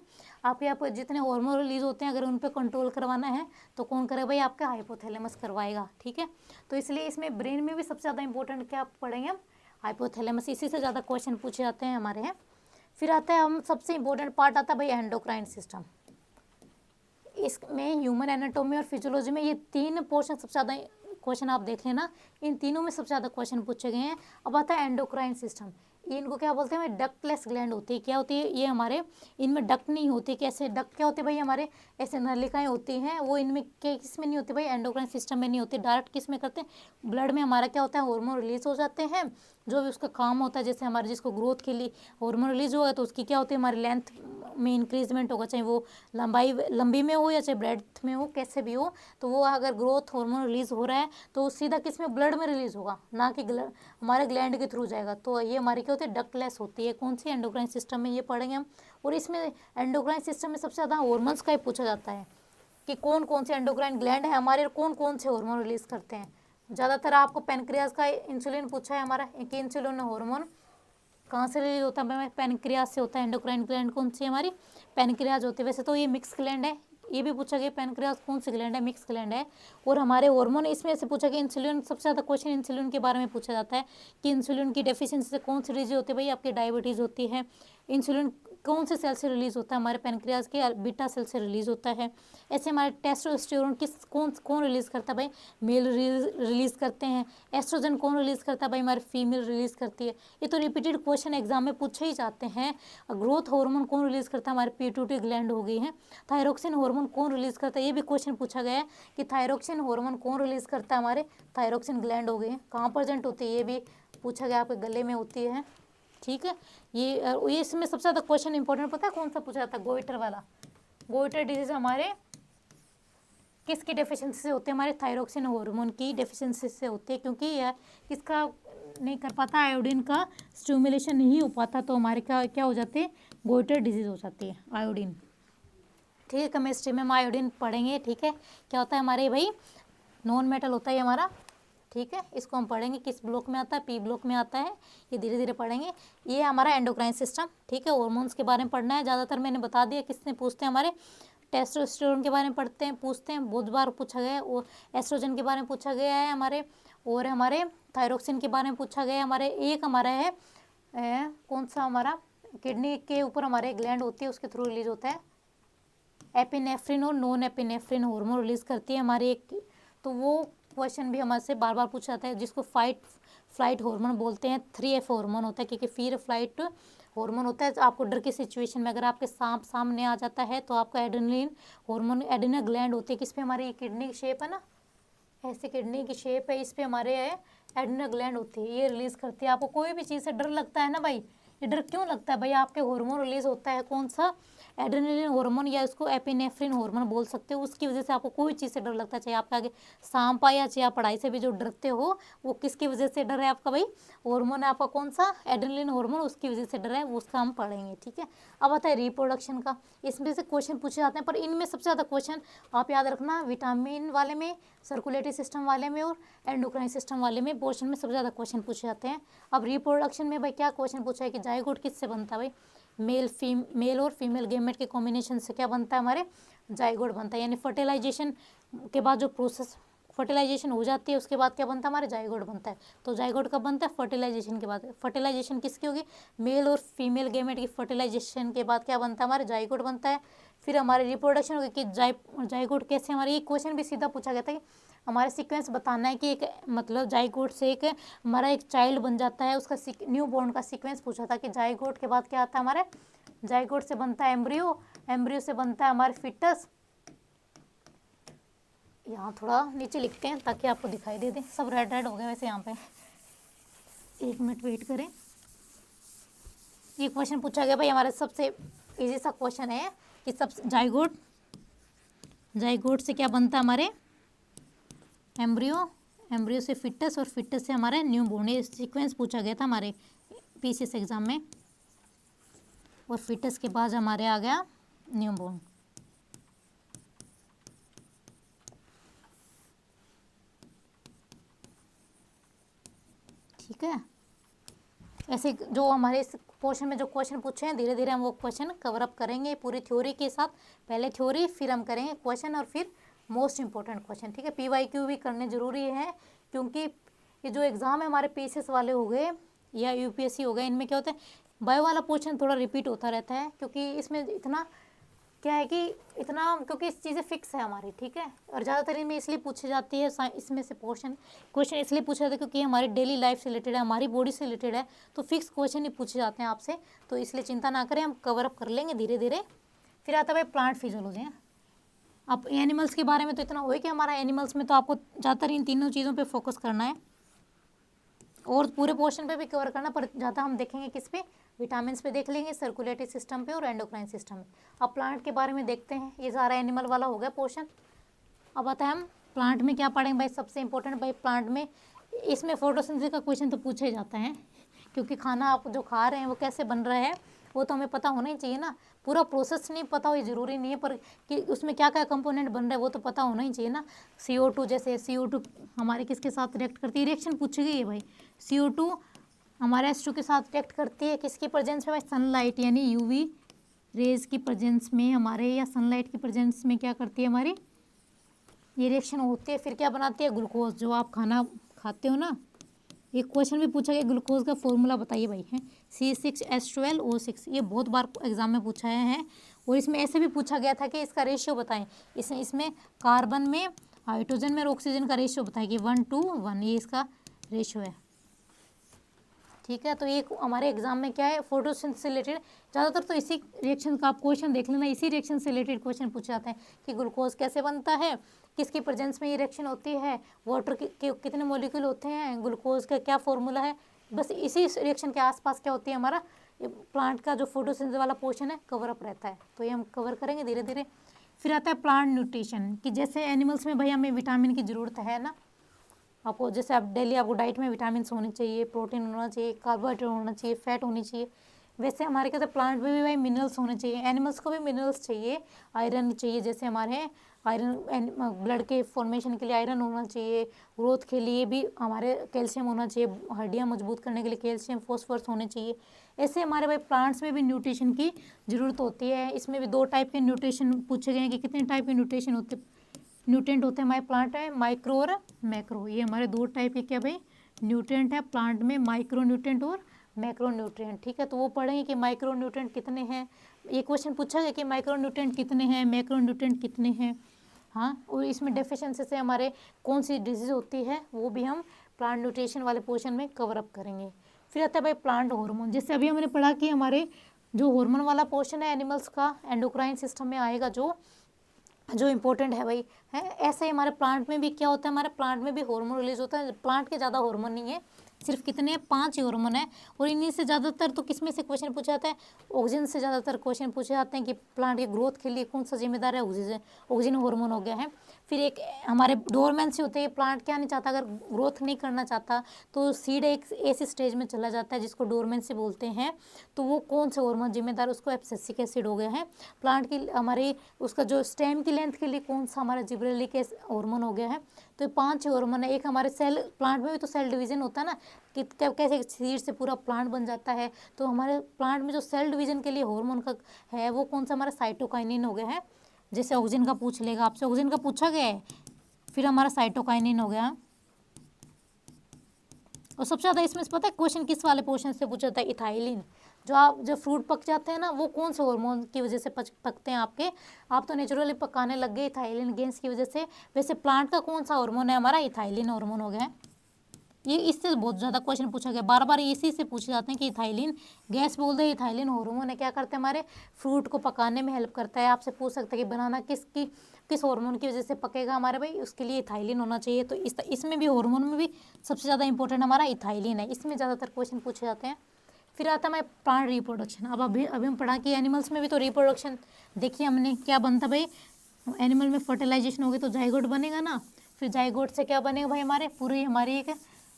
आपके यहाँ पर जितने हार्मोन रिलीज होते हैं, अगर उन पर कंट्रोल करवाना है तो कौन करेगा भाई, आपका हाइपोथैलेमस करवाएगा, ठीक है। तो इसलिए इसमें ब्रेन में भी सबसे ज़्यादा इंपॉर्टेंट क्या पढ़ेंगे हम, हाइपोथैलेमस, इसी से ज़्यादा क्वेश्चन पूछे जाते हैं हमारे यहाँ। फिर आता है हम सबसे इंपॉर्टेंट पार्ट आता है भाई एंडोक्राइन सिस्टम। इसमें ह्यूमन एनाटोमी और फिजियोलॉजी में ये 3 पोर्शन सबसे ज़्यादा क्वेश्चन आप देख लेना, इन तीनों में सबसे ज़्यादा क्वेश्चन पूछे गए हैं। अब आता है एंडोक्राइन सिस्टम, इनको क्या बोलते हैं, डक्टलेस ग्लैंड होती है। क्या होती है ये, हमारे इनमें डक्ट नहीं होती। कैसे डक्ट क्या होते हैं भाई, हमारे ऐसे नलिकाएं होती हैं, वो इनमें किस में नहीं होती भाई, एंडोक्राइन सिस्टम में नहीं होती। डायरेक्ट किस में करते हैं, ब्लड में हमारा क्या होता है, हार्मोन रिलीज हो जाते हैं, जो भी उसका काम होता है। जैसे हमारे जिसको ग्रोथ के लिए हार्मोन रिलीज होगा तो उसकी क्या होती है, हमारी लेंथ में इंक्रीजमेंट होगा, चाहे वो लंबी में हो या चाहे ब्रेड्थ में हो, कैसे भी हो। तो वो अगर ग्रोथ हार्मोन रिलीज हो रहा है तो सीधा किस में, ब्लड में रिलीज होगा, ना कि हमारे ग्लैंड के थ्रू जाएगा। तो ये हमारी क्या होती है, डक्टलेस होती है। कौन सी, एंडोक्राइन सिस्टम में, ये पढ़ेंगे हम। और इसमें एंडोक्राइन सिस्टम में सबसे ज़्यादा हार्मोन्स का ही पूछा जाता है कि कौन कौन से एंडोक्राइन ग्लैंड है हमारे, और कौन कौन से हार्मोन रिलीज करते हैं। ज़्यादातर आपको पेनक्रियाज का इंसुलिन पूछा है हमारा, कि इंसुलिन हार्मोन कहाँ से रिलीज होता है, पेनक्रियाज से होता है। एंडोक्राइन ग्लैंड कौन सी है हमारी, पेनक्रियाज होती है। वैसे तो ये मिक्स ग्लैंड है, ये भी पूछा गया पेनक्रियाज कौन सी ग्लैंड है, मिक्स ग्लैंड है। और हमारे हार्मोन, इसमें से पूछा गया इंसुलिन, सबसे ज़्यादा क्वेश्चन इंसुलिन के बारे में पूछा जाता है कि इंसुलिन की डेफिशिएंसी से कौन सी डिजीज होती है भाई, आपकी डायबिटीज़ होती है। इंसुलिन कौन से सेल से रिलीज होता है, हमारे पेनक्रियाज के बीटा सेल से रिलीज होता है। ऐसे हमारे टेस्टोस्टेरोन कौन रिलीज करता है भाई, मेल रिलीज करते हैं। एस्ट्रोजन कौन रिलीज करता है भाई, हमारी फीमेल रिलीज करती है। ये तो रिपीटेड क्वेश्चन एग्जाम में पूछे ही जाते हैं। ग्रोथ हार्मोन कौन रिलीज करता है, हमारे पिट्यूटरी ग्लैंड हो गई है। थायरोक्सिन हार्मोन कौन रिलीज करता है, ये भी क्वेश्चन पूछा गया है कि थायरोक्सिन हार्मोन कौन रिलीज करता है, हमारे थायरोक्सिन ग्लैंड हो गई है। कहाँ प्रेजेंट होती है, ये भी पूछा गया, आपके गले में होती है, ठीक है। ये इसमें सबसे ज़्यादा क्वेश्चन इंपॉर्टेंट पता है कौन सा पूछा जाता है, गोइटर वाला। गोइटर डिजीज हमारे किसकी डेफिशिएंसी से होती है, हमारे थायरोक्सिन हार्मोन की डेफिशिएंसी से होती है, क्योंकि यह किसका नहीं कर पाता, आयोडीन का स्टिमुलेशन नहीं हो पाता, तो हमारे क्या हो जाते हैं, गोइटर डिजीज हो जाती है, आयोडीन, ठीक है। केमिस्ट्री में हम आयोडीन पढ़ेंगे, ठीक है। क्या होता है हमारे भाई, नॉन मेटल होता है हमारा ठीक है, इसको हम पढ़ेंगे किस ब्लॉक में आता है, पी ब्लॉक में आता है, ये धीरे धीरे पढ़ेंगे। ये हमारा एंडोक्राइन सिस्टम, ठीक है, हार्मोन्स के बारे में पढ़ना है। ज़्यादातर मैंने बता दिया किसने पूछते हैं, हमारे टेस्टोस्टेरोन के बारे में पढ़ते हैं, पूछते हैं, बहुत बार पूछा गया है। और एस्ट्रोजन के बारे में पूछा गया है हमारे, और हमारे थायरोक्सिन के बारे में पूछा गया है हमारे। एक हमारा है कौन सा, हमारा किडनी के ऊपर हमारे ग्लैंड होती है, उसके थ्रू रिलीज होता है एपिनेफ्रिन और नॉन एपिनेफ्रिन हार्मोन रिलीज करती है हमारी एक। तो वो क्वेश्चन भी हमारे से बार बार पूछा जाता है, जिसको फाइट फ्लाइट हार्मोन बोलते हैं। 3F हार्मोन होता है, क्योंकि फिर फ्लाइट हार्मोन होता है। आपको डर की सिचुएशन में अगर आपके सांप सामने आ जाता है तो आपका एड्रेनलिन हार्मोन, एड्रेनल ग्लैंड होती है, किस पे, हमारी किडनी की शेप है ना, ऐसे किडनी की शेप है, इस पे हमारे एड्रेनल ग्लैंड होती है, ये रिलीज करती है। आपको कोई भी चीज़ से डर लगता है ना भाई, ये डर क्यों लगता है भाई, आपके हार्मोन रिलीज होता है, कौन सा, एड्रेनलिन हार्मोन, या इसको एपिनेफ्रिन हार्मोन बोल सकते हो। उसकी वजह से आपको कोई चीज़ से डर लगता है, चाहे आपके आगे सांप आया, चाहे आप पढ़ाई से भी जो डरते हो, वो किसकी वजह से डर है आपका भाई, हार्मोन है आपका कौन सा, एड्रेनलिन हार्मोन, उसकी वजह से डर है, वो उसका हम पढ़ेंगे, ठीक है। अब आता है रिप्रोडक्शन का, इसमें से क्वेश्चन पूछे जाते हैं, पर इनमें सबसे ज़्यादा क्वेश्चन आप याद रखना, विटामिन वाले में, सर्कुलेटरी सिस्टम वाले में और एंडोक्राइन सिस्टम वाले में पोर्शन में सबसे ज़्यादा क्वेश्चन पूछे जाते हैं। अब रिप्रोडक्शन में भाई क्या क्वेश्चन पूछा है कि जाइगोट किससे बनता है भाई, मेल और फीमेल गेमेट के कॉम्बिनेशन से क्या बनता है, हमारे जाइगोट बनता है। यानी फर्टिलाइजेशन के बाद जो प्रोसेस, फर्टिलाइजेशन हो जाती है उसके बाद क्या बनता है, हमारे जाइगोट बनता है। तो जाइगोट कब बनता है, फर्टिलाइजेशन के बाद। फर्टिलाइजेशन किसकी होगी, मेल और फीमेल गेमेट की फर्टिलाइजेशन के बाद क्या बनता है, हमारे जाइगोट बनता है। फिर हमारे रिप्रोडक्शन होगी कि जाइगोट कैसे, हमारे ये क्वेश्चन भी सीधा पूछा गया था कि हमारे सीक्वेंस बताना है कि एक मतलब जाइगोट से एक हमारा एक चाइल्ड बन जाता है, उसका न्यू बॉर्न का सीक्वेंस पूछा था कि जाइगोट के बाद क्या आता है, हमारे जाइगोट से बनता है एम्ब्रियो, एम्ब्रियो से बनता है हमारे फिटस। यहाँ थोड़ा नीचे लिखते हैं ताकि आपको दिखाई दे दे, सब रेड रेड हो गया वैसे यहाँ पे, 1 मिनट वेट करें। ये क्वेश्चन पूछा गया भाई, हमारे सबसे इजी सा क्वेश्चन है कि सब जाइगोट से क्या बनता है, हमारे एम्ब्रियो, एम्ब्रियो से फिटस और फिटस से हमारा न्यू बॉर्न। ये सीक्वेंस पूछा गया था हमारे पीसीएस एग्जाम में। और फिटस के बाद हमारे आ गया न्यू बॉर्न। ठीक है, ऐसे जो हमारे इस पोर्शन में जो क्वेश्चन पूछे हैं, धीरे धीरे हम वो क्वेश्चन कवर अप करेंगे पूरी थ्योरी के साथ। पहले थ्योरी, फिर हम करेंगे क्वेश्चन, और फिर मोस्ट इंपॉर्टेंट क्वेश्चन, ठीक है। PYQ भी करने जरूरी है, क्योंकि ये जो एग्ज़ाम है हमारे पीसीएस वाले हो गए या यूपीएससी हो गए, इनमें क्या होता है, बायो वाला पोर्शन थोड़ा रिपीट होता रहता है, क्योंकि इसमें इतना क्या है कि इतना, क्योंकि इस चीज़ें फिक्स है हमारी, ठीक है। और ज़्यादातर इनमें इसलिए पूछी जाती है, इसमें से क्वेश्चन इसलिए पूछा जाता है क्योंकि हमारी डेली लाइफ से रिलेटेड है, हमारी बॉडी से रिलेटेड है, तो फिक्स क्वेश्चन ही पूछे जाते हैं आपसे। तो इसलिए चिंता ना करें, हम कवर अप कर लेंगे धीरे धीरे। फिर आता है प्लांट फिजियोलॉजी। अब एनिमल्स के बारे में तो इतना हो कि हमारा एनिमल्स में तो आपको ज़्यादातर इन तीनों चीज़ों पर फोकस करना है, और पूरे पोर्शन पे भी कवर करना, पर ज़्यादा हम देखेंगे किस पे, विटामिन्स पे देख लेंगे, सर्कुलेटरी सिस्टम पे और एंडोक्राइन सिस्टम में। अब प्लांट के बारे में देखते हैं, ये सारा एनिमल वाला हो गया पोर्शन। अब आता है हम प्लांट में क्या पढ़ेंगे भाई, सबसे इंपॉर्टेंट भाई प्लांट में, इसमें फोटोसिंथेसिस का क्वेश्चन तो पूछा ही जाता है, क्योंकि खाना आप जो खा रहे हैं वो कैसे बन रहा है वो तो हमें पता होना ही चाहिए ना। पूरा प्रोसेस नहीं पता हो ये ज़रूरी नहीं है, पर कि उसमें क्या क्या कंपोनेंट बन रहा है वो तो पता होना ही चाहिए ना। CO2, जैसे CO2 हमारे किसके साथ रिएक्ट करती है, रिएक्शन पूछी गई है भाई, CO2 हमारे H2 के साथ रिएक्ट करती है, किसकी प्रेजेंस में भाई, सनलाइट यानी UV रेज की प्रेजेंस में हमारे, या सनलाइट की प्रेजेंस में क्या करती है हमारी ये रिएक्शन होती है। फिर क्या बनाती है, ग्लूकोज, जो आप खाना खाते हो ना। एक क्वेश्चन भी पूछा गया, ग्लूकोज का फॉर्मूला बताइए भाई, है C6H12O6, ये बहुत बार एग्जाम में पूछा है। और इसमें ऐसे भी पूछा गया था कि इसका रेशियो बताएं, इसमें कार्बन में, हाइड्रोजन में और ऑक्सीजन का रेशियो बताएं कि 1:1, ये इसका रेशियो है, ठीक है। तो ये हमारे एग्जाम में क्या है, फोटोसिंथेसिस से रिलेटेड, ज़्यादातर तो इसी रिएक्शन का आप क्वेश्चन देख लेना, इसी रिएक्शन से रिलेटेड क्वेश्चन पूछे जाते हैं कि ग्लूकोज कैसे बनता है, किसकी प्रेजेंस में ये रिएक्शन होती है, वाटर के कितने मॉलिक्यूल होते हैं, ग्लूकोज का क्या फॉर्मूला है। बस इसी रिएक्शन के आसपास क्या होती है, हमारा प्लांट का जो फोटोसिंथेसिस वाला पोर्शन है कवर अप रहता है, तो ये हम कवर करेंगे धीरे धीरे। फिर आता है प्लांट न्यूट्रिशन, कि जैसे एनिमल्स में भाई हमें विटामिन की ज़रूरत है ना, आपको जैसे आप डेली आपको डाइट में विटामिन होने चाहिए, प्रोटीन होना चाहिए, कार्बोहाइड्रेट होना चाहिए, फैट होनी चाहिए, वैसे हमारे क्या होता है प्लांट में भी भाई मिनरल्स होने चाहिए, एनिमल्स को भी मिनरल्स चाहिए, आयरन चाहिए, जैसे हमारे आयरन ब्लड के फॉर्मेशन के लिए आयरन होना चाहिए, ग्रोथ के लिए भी हमारे कैल्शियम होना चाहिए, हड्डियाँ मजबूत करने के लिए कैल्शियम फॉस्फोरस होने चाहिए। ऐसे हमारे भाई प्लांट्स में भी न्यूट्रिशन की ज़रूरत होती है। इसमें भी 2 टाइप के न्यूट्रिशन पूछे गए हैं कि कितने टाइप के न्यूट्रिशन होते न्यूट्रिएंट होते हैं हमारे प्लांट में, माइक्रो और मैक्रो। ये हमारे 2 टाइप के क्या भाई न्यूट्रिएंट है प्लांट में, माइक्रो न्यूट्रिएंट और मैक्रो न्यूट्रिएंट। ठीक है, तो वो पढ़ेंगे कि माइक्रो न्यूट्रिएंट कितने हैं। ये क्वेश्चन पूछा गया कि माइक्रो न्यूट्रिएंट कितने हैं, मैक्रो न्यूट्रिएंट कितने हैं। हाँ, और इसमें डेफिशिएंसी से हमारे कौन सी डिजीज होती है वो भी हम प्लांट न्यूट्रिशन वाले पोर्शन में कवर अप करेंगे। फिर आता है भाई प्लांट हार्मोन। जैसे अभी हमने पढ़ा कि हमारे जो हार्मोन वाला पोर्शन है एनिमल्स का एंडोक्राइन सिस्टम में आएगा, जो इम्पोर्टेंट है भाई है। ऐसे ही हमारे प्लांट में भी क्या होता है, हमारे प्लांट में भी हार्मोन रिलीज होता है। प्लांट के ज़्यादा हार्मोन नहीं है, सिर्फ कितने हैं 5 ही हार्मोन है। और इन्हीं से ज़्यादातर तो किस में से क्वेश्चन पूछा जाता है, ऑक्सीजन से ज़्यादातर क्वेश्चन पूछे जाते हैं कि प्लांट की ग्रोथ के लिए कौन सा जिम्मेदार है, ऑक्सीजन हार्मोन हो गया है। फिर एक हमारे डोरमेंसी होते हैं, प्लांट क्या नहीं चाहता, अगर ग्रोथ नहीं करना चाहता तो सीड एक ऐसी स्टेज में चला जाता है जिसको डोरमेंसी बोलते हैं। तो वो कौन से हार्मोन जिम्मेदार, उसको एब्सिसिक एसिड हो गया है। प्लांट की हमारी उसका जो स्टेम की लेंथ के लिए कौन सा हमारा जिब्रेलिक हार्मोन हो गया है। तो ये 5 हार्मोन है। एक हमारे सेल, प्लांट में भी तो सेल डिवीजन होता है ना, कि कैसे सीड से पूरा प्लांट बन जाता है। तो हमारे प्लांट में जो सेल डिवीजन के लिए हार्मोन का है वो कौन सा, हमारा साइटोकाइनिन हो गया है। जैसे ऑक्सीजन का पूछ लेगा आपसे, ऑक्सीजन का पूछा गया है, फिर हमारा साइटोकाइनिन हो गया। और सबसे ज़्यादा इसमें से पता है क्वेश्चन किस वाले पोर्शन से पूछा था, इथाइलिन। जो फ्रूट पक जाते हैं ना वो कौन से हार्मोन की वजह से पकते हैं आपके, आप तो नेचुरली पकाने लग गए इथाइलिन गैस की वजह से। वैसे प्लांट का कौन सा हार्मोन है हमारा, इथाइलिन हार्मोन हो गया है। ये इससे बहुत ज़्यादा क्वेश्चन पूछा गया, बार बार इसी से पूछे जाते हैं कि इथाइलिन गैस बोल दे, इथाइलिन हार्मोन है, क्या करते हैं हमारे फ्रूट को पकाने में हेल्प करता है। आपसे पूछ सकते हैं कि बनाना किस हार्मोन की वजह से पकेगा हमारे भाई, उसके लिए इथाइलिन होना चाहिए। तो इसमें भी हार्मोन में भी सबसे ज़्यादा इंपॉर्टेंट हमारा इथाइलिन है, इसमें ज़्यादातर क्वेश्चन पूछे जाते हैं। फिर आता है हमारे प्लांट रिप्रोडक्शन। अब अभी हम पढ़ा कि एनिमल्स में भी तो रिप्रोडक्शन देखिए हमने क्या बनता भाई, एनिमल में फर्टिलाइजेशन होगी तो जाइगोट बनेगा ना, फिर जाइगोट से क्या बनेगा भाई, हमारे पूरी हमारी एक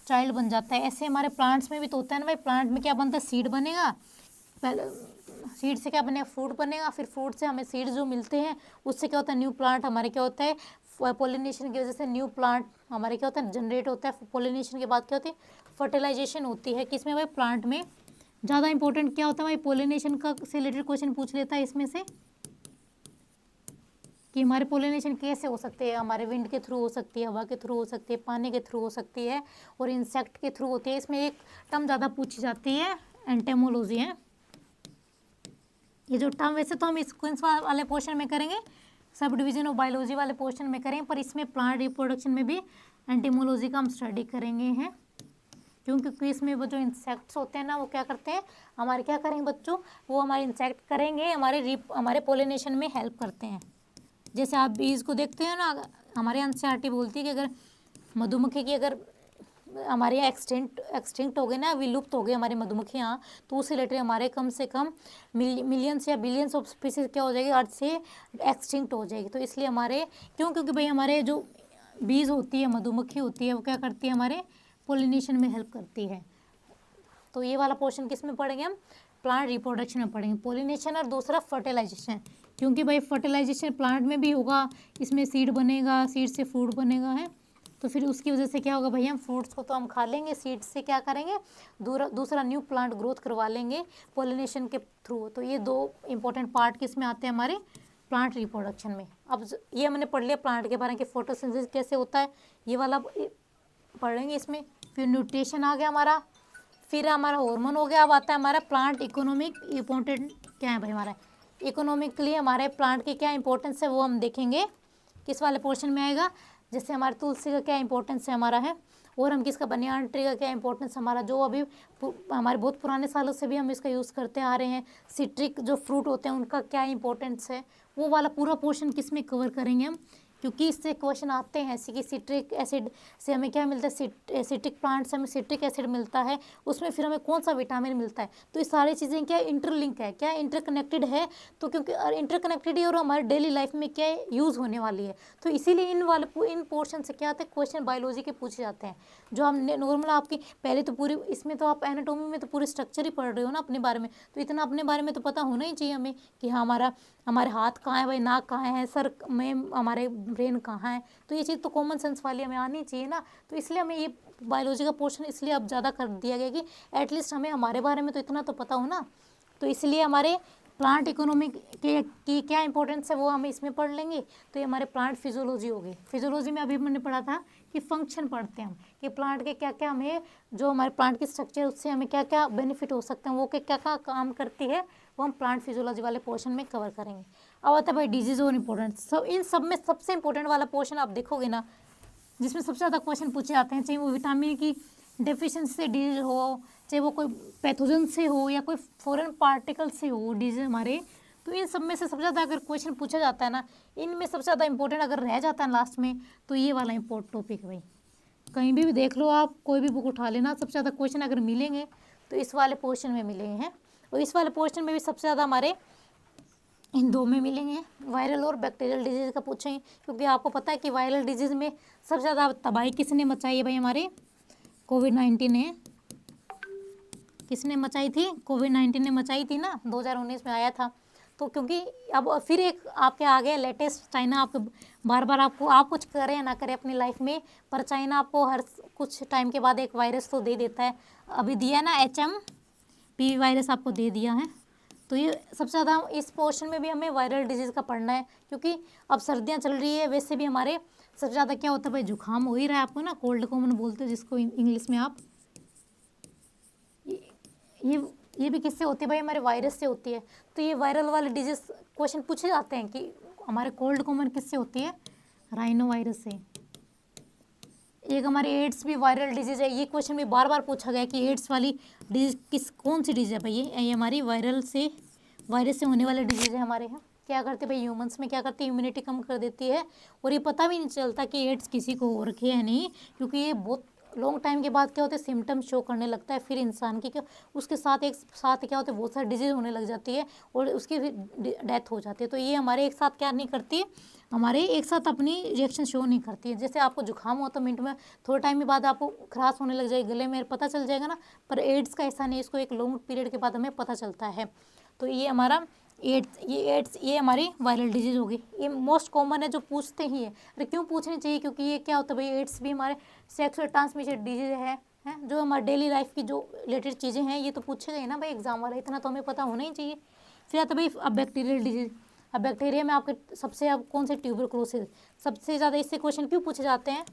चाइल्ड बन जाता है। ऐसे हमारे प्लांट्स में भी तो होता है ना भाई, प्लांट में क्या बनता है, सीड बनेगा, पहले सीड से क्या बनेगा, फ्रूट बनेगा, फिर फ्रूट से हमें सीड जो मिलते हैं उससे क्या होता है, न्यू प्लांट हमारे क्या होता है, पोलिनेशन की वजह से न्यू प्लांट हमारे क्या होता है, जनरेट होता है। पोलिनेशन के बाद क्या होती है, फर्टिलाइजेशन होती है। किसमें भाई, प्लांट में। ज़्यादा इंपॉर्टेंट क्या होता है भाई, पोलिनेशन का से रिलेटेड क्वेश्चन पूछ लेता है इसमें से कि हमारे पोलिनेशन कैसे हो सकते हैं, हमारे विंड के थ्रू हो सकती है, हवा के थ्रू हो सकती है, पानी के थ्रू हो सकती है, और इंसेक्ट के थ्रू होती है। इसमें एक टर्म ज़्यादा पूछी जाती है, एंटेमोलॉजी है। ये जो टर्म वैसे तो हम सीक्वेंस वाले पोर्शन में करेंगे, सब डिवीजन ऑफ बायोलॉजी वाले पोर्शन में करेंगे, पर इसमें प्लांट रिप्रोडक्शन में भी एंटेमोलॉजी का हम स्टडी करेंगे हैं। क्योंकि इसमें वो जो इंसेक्ट्स होते हैं ना वो क्या करते हैं, हमारे क्या करेंगे बच्चों, वो हमारे इंसेक्ट करेंगे, हमारे पोलिनेशन में हेल्प करते हैं। जैसे आप बीज को देखते हैं ना, हमारे एनसीईआरटी बोलती है कि अगर मधुमक्खी की अगर हमारे यहाँ एक्सटिंक्ट हो गए ना, विलुप्त हो गए हमारी मधुमक्खियाँ, तो उससे रिलेटेड हमारे कम से कम मिलियंस या बिलियंस ऑफ स्पीसीज क्या हो जाएगी, अर्थ से एक्सटिंक्ट हो जाएगी। तो इसलिए हमारे क्योंकि भाई हमारे जो बीज होती है, मधुमक्खी होती है, वो क्या करती है, हमारे पोलिनेशन में हेल्प करती है। तो ये वाला पोर्शन किस में पढ़ेंगे हम, प्लांट रिप्रोडक्शन में पढ़ेंगे, पोलिनेशन और दूसरा फर्टिलाइजेशन। क्योंकि भाई फर्टिलाइजेशन प्लांट में भी होगा, इसमें सीड बनेगा, सीड से फ्रूट बनेगा है, तो फिर उसकी वजह से क्या होगा भाई, हम फ्रूट्स को तो हम खा लेंगे, सीड से क्या करेंगे, दूसरा न्यू प्लांट ग्रोथ करवा लेंगे पोलिनेशन के थ्रू। तो ये 2 इंपॉर्टेंट पार्ट किस में आते हैं, हमारे प्लांट रिप्रोडक्शन में। अब ये हमने पढ़ लिया प्लांट के बारे में कि फोटोसिंथेसिस कैसे होता है, ये वाला पढ़ेंगे इसमें। फिर न्यूट्रिशन आ गया हमारा, फिर हमारा हार्मोन हो गया। अब आता है हमारा प्लांट इकोनॉमिक इम्पोर्टेंट क्या है भाई, हमारा इकोनॉमिकली हमारे प्लांट की क्या इंपॉर्टेंस है वो हम देखेंगे किस वाले पोर्शन में आएगा। जैसे हमारे तुलसी का क्या इंपॉर्टेंस है हमारा है, और हम किसका, बनियान ट्री का क्या इंपॉर्टेंस हमारा, जो अभी हमारे बहुत पुराने सालों से भी हम इसका यूज़ करते आ रहे हैं। सिट्रिक जो फ्रूट होते हैं उनका क्या इंपॉर्टेंस है, वो वाला पूरा पोर्शन किस में कवर करेंगे हम, क्योंकि इससे क्वेश्चन आते हैं ऐसे कि सिट्रिक एसिड से हमें क्या मिलता है, सिट्रिक प्लांट से हमें सिट्रिक एसिड मिलता है, उसमें फिर हमें कौन सा विटामिन मिलता है। तो ये सारी चीज़ें क्या इंटरलिंक है, क्या इंटरकनेक्टेड है। तो क्योंकि इंटरकनेक्टेड है और हमारे डेली लाइफ में क्या यूज़ होने वाली है, तो इसीलिए इन पोर्शन से क्या आते हैं, क्वेश्चन बायोलॉजी के पूछे जाते हैं। जो हम नॉर्मल आपकी पहले तो पूरी इसमें तो आप एनाटॉमी में तो पूरी स्ट्रक्चर ही पढ़ रहे हो ना अपने बारे में, तो इतना अपने बारे में तो पता होना ही चाहिए हमें कि हाँ हमारे हाथ कहाँ है भाई, नाक कहाँ है, सर में हमारे ब्रेन कहाँ है। तो ये चीज़ तो कॉमन सेंस वाली हमें आनी चाहिए ना। तो इसलिए हमें ये बायोलॉजी का पोर्शन इसलिए अब ज़्यादा कर दिया गया कि एटलीस्ट हमें हमारे बारे में तो इतना तो पता हो ना। तो इसलिए हमारे प्लांट इकोनॉमी की क्या इंपॉर्टेंस है वो हम इसमें पढ़ लेंगे। तो ये हमारे प्लांट फिजियोलॉजी होगी। फिजियोलॉजी में अभी मैंने पढ़ा था कि फंक्शन पढ़ते हैं हम, कि प्लांट के क्या क्या हमें, जो हमारे प्लांट की स्ट्रक्चर उससे हमें क्या क्या बेनिफिट हो सकते हैं, वो क्या क्या काम करती है, वो हम प्लांट फिजियोलॉजी वाले पोर्शन में कवर करेंगे। अब आता है भाई डिजीज़ और इम्पोर्टेंट। सब इन सब में सबसे इंपॉर्टेंट वाला पोर्शन आप देखोगे ना, जिसमें सबसे ज़्यादा क्वेश्चन पूछे जाते हैं, चाहे वो विटामिन की डेफिशिएंसी से डिजीज हो, चाहे वो कोई पैथोजन से हो या कोई फॉरेन पार्टिकल से हो डिजीज हमारे, तो इन सब में से सबसे ज़्यादा अगर क्वेश्चन पूछा जाता है ना, इनमें सबसे ज़्यादा इंपॉर्टेंट अगर रह जाता है लास्ट में, तो ये वाला इंपॉर्टेंट टॉपिक है भाई। कहीं भी देख लो आप, कोई भी बुक उठा लेना, सबसे ज़्यादा क्वेश्चन अगर मिलेंगे तो इस वाले पोर्शन में मिलेंगे हैं। और इस वाले पोर्शन में भी सबसे ज़्यादा हमारे इन दो में मिलेंगे, वायरल और बैक्टीरियल डिजीज़ का पूछेंगे। क्योंकि आपको पता है कि वायरल डिजीज़ में सबसे ज़्यादा तबाही किसने मचाई है भाई, हमारे कोविड-19 ने। किसने मचाई थी? कोविड-19 ने मचाई थी ना, 2019 में आया था। तो क्योंकि अब फिर एक आपके आ गया लेटेस्ट, चाइना आपको बार बार आप कुछ करें या ना करें अपनी लाइफ में, पर चाइना आपको हर कुछ टाइम के बाद एक वायरस तो दे देता है। अभी दिया ना HMPV वायरस आपको दे दिया है। तो ये सबसे ज़्यादा इस पोर्शन में भी हमें वायरल डिजीज़ का पढ़ना है, क्योंकि अब सर्दियाँ चल रही है, वैसे भी हमारे सबसे ज़्यादा क्या होता है भाई, जुकाम हो ही रहा है आपको ना, कोल्ड कॉमन बोलते हैं जिसको इंग्लिश में आप। ये भी किससे होती है भाई, हमारे वायरस से होती है। तो ये वायरल वाले डिजीज क्वेश्चन पूछे जाते हैं कि हमारे कोल्ड कॉमन किससे होती है, राइनो वायरस से। एक हमारी एड्स भी वायरल डिजीज़ है, ये क्वेश्चन भी बार बार पूछा गया कि एड्स वाली डिजीज कौन सी डिजीज़ है भाई, ये हमारी वायरस से होने वाले डिजीज़ है हमारे यहाँ। क्या करते भाई, ह्यूमंस में क्या करती है, इम्यूनिटी कम कर देती है, और ये पता भी नहीं चलता कि एड्स किसी को हो रखी है नहीं, क्योंकि ये बहुत लॉन्ग टाइम के बाद क्या होता है, सिम्टम्स शो करने लगता है फिर इंसान की, क्या उसके साथ एक साथ क्या होता है, बहुत सारी डिजीज़ होने लग जाती है और उसकी डेथ हो जाती है। तो ये हमारे एक साथ क्या नहीं करती, हमारे एक साथ अपनी रिएक्शन शो नहीं करती है। जैसे आपको जुकाम हो तो मिनट में थोड़े टाइम के बाद आपको खराश होने लग जाएगी, गले में पता चल जाएगा ना, पर एड्स का ऐसा नहीं, इसको एक लॉन्ग पीरियड के बाद हमें पता चलता है। तो ये हमारा एड्स ये हमारी वायरल डिजीज़ होगी, ये मोस्ट कॉमन है जो पूछते ही है। अरे क्यों पूछनी चाहिए, क्योंकि ये क्या होता है भाई, एड्स भी हमारे सेक्सुअल ट्रांसमिटेड डिजीज़ है, जो हमारे डेली लाइफ की जो रिलेटेड चीज़ें हैं, ये तो पूछे गए ना भाई एग्जाम वाला, इतना तो हमें पता होना ही चाहिए। फिर आता भाई अब बैक्टीरियल डिजीज़। अब बैक्टीरिया में आपके सबसे अब कौन से, ट्यूबरक्लोसिस सबसे ज़्यादा इससे क्वेश्चन क्यों पूछे जाते हैं,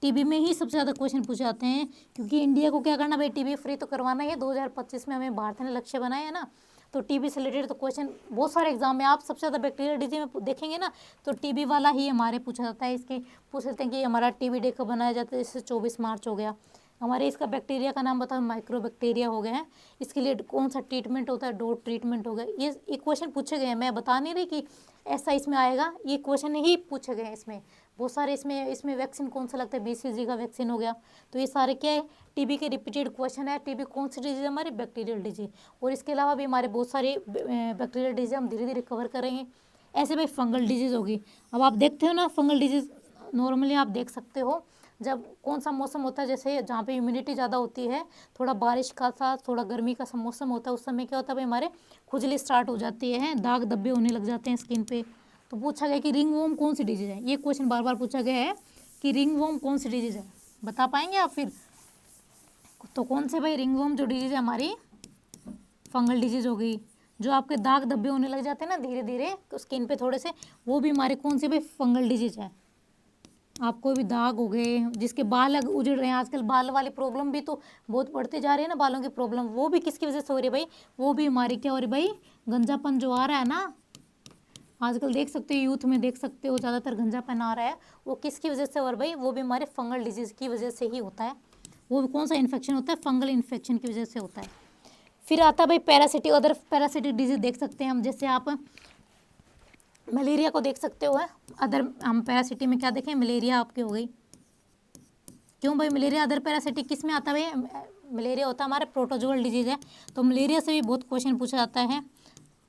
टीबी में ही सबसे ज़्यादा क्वेश्चन पूछे जाते हैं, क्योंकि इंडिया को क्या करना भाई, टीबी फ्री तो करवाना है। 2025 में हमें भारत ने लक्ष्य बनाया है ना, तो टीबी से रिलेटेड तो क्वेश्चन बहुत सारे एग्जाम में आप सबसे ज़्यादा बैक्टीरियल डिजीज में देखेंगे ना, तो टीबी वाला ही हमारे पूछा जाता है। इसके पूछ लेते हैं कि हमारा टीबी डे कब बनाया जाता है, जैसे 24 मार्च हो गया। हमारे इसका बैक्टीरिया का नाम बताओ, माइक्रो बैक्टीरिया हो गया है। इसके लिए कौन सा ट्रीटमेंट होता है, डोट ट्रीटमेंट हो गया। ये क्वेश्चन पूछे गए हैं, मैं बता नहीं रही कि ऐसा इसमें आएगा, ये क्वेश्चन ही पूछे गए हैं इसमें बहुत सारे। इसमें वैक्सीन कौन सा लगता है, BCG का वैक्सीन हो गया। तो ये सारे क्या है, टीबी के रिपीटेड क्वेश्चन है। टीबी कौन सी डिजीज है, हमारी बैक्टीरियल डिजीज। और इसके अलावा भी हमारे बहुत सारे बैक्टीरियल डिजीज हम धीरे धीरे कवर करेंगे। ऐसे भाई फंगल डिजीज होगी। अब आप देखते हो ना, फंगल डिजीज नॉर्मली आप देख सकते हो जब कौन सा मौसम होता है, जैसे जहाँ पे ह्यूमिडिटी ज़्यादा होती है, थोड़ा बारिश का साथ थोड़ा गर्मी का मौसम होता है, उस समय क्या होता है भाई, हमारे खुजली स्टार्ट हो जाती है, दाग धब्बे होने लग जाते हैं स्किन पे। तो पूछा गया कि रिंगवॉर्म कौन सी डिजीज़ है, ये क्वेश्चन बार बार पूछा गया है कि रिंगवॉर्म कौन सी डिजीज़ है, बता पाएंगे आप फिर? तो कौन से भाई, रिंगवॉर्म जो डिजीज़ है हमारी फंगल डिजीज़ हो गई। जो आपके दाग धब्बे होने लग जाते हैं ना धीरे धीरे स्किन पे थोड़े से, वो भी हमारे कौन से भाई फंगल डिजीज़ है। आपको भी दाग हो गए, जिसके बाल उजड़ रहे हैं, आजकल बाल वाली प्रॉब्लम भी तो बहुत बढ़ते जा रही है ना, बालों की प्रॉब्लम, वो भी किसकी वजह से हो रही है भाई, वो भी हमारी क्या हो रही है भाई, गंजापन जो आ रहा है ना आजकल, देख सकते हो यूथ में, देख सकते हो ज़्यादातर गंजापन आ रहा है, वो किसकी वजह से, और भाई वो भी हमारे फंगल डिजीज़ की वजह से ही होता है। वो कौन सा इन्फेक्शन होता है, फंगल इन्फेक्शन की वजह से होता है। फिर आता है भाई पैरासिटिक, अदर पैरासिटिक डिजीज देख सकते हैं हम, जैसे आप मलेरिया को देख सकते हो है। अदर हम पैरासिटी में क्या देखें, मलेरिया आपकी हो गई। क्यों भाई मलेरिया अदर पैरासिटिक किस में आता है भाई? मलेरिया होता है हमारे प्रोटोजोअल डिजीज है, तो मलेरिया से भी बहुत क्वेश्चन पूछा जाता है।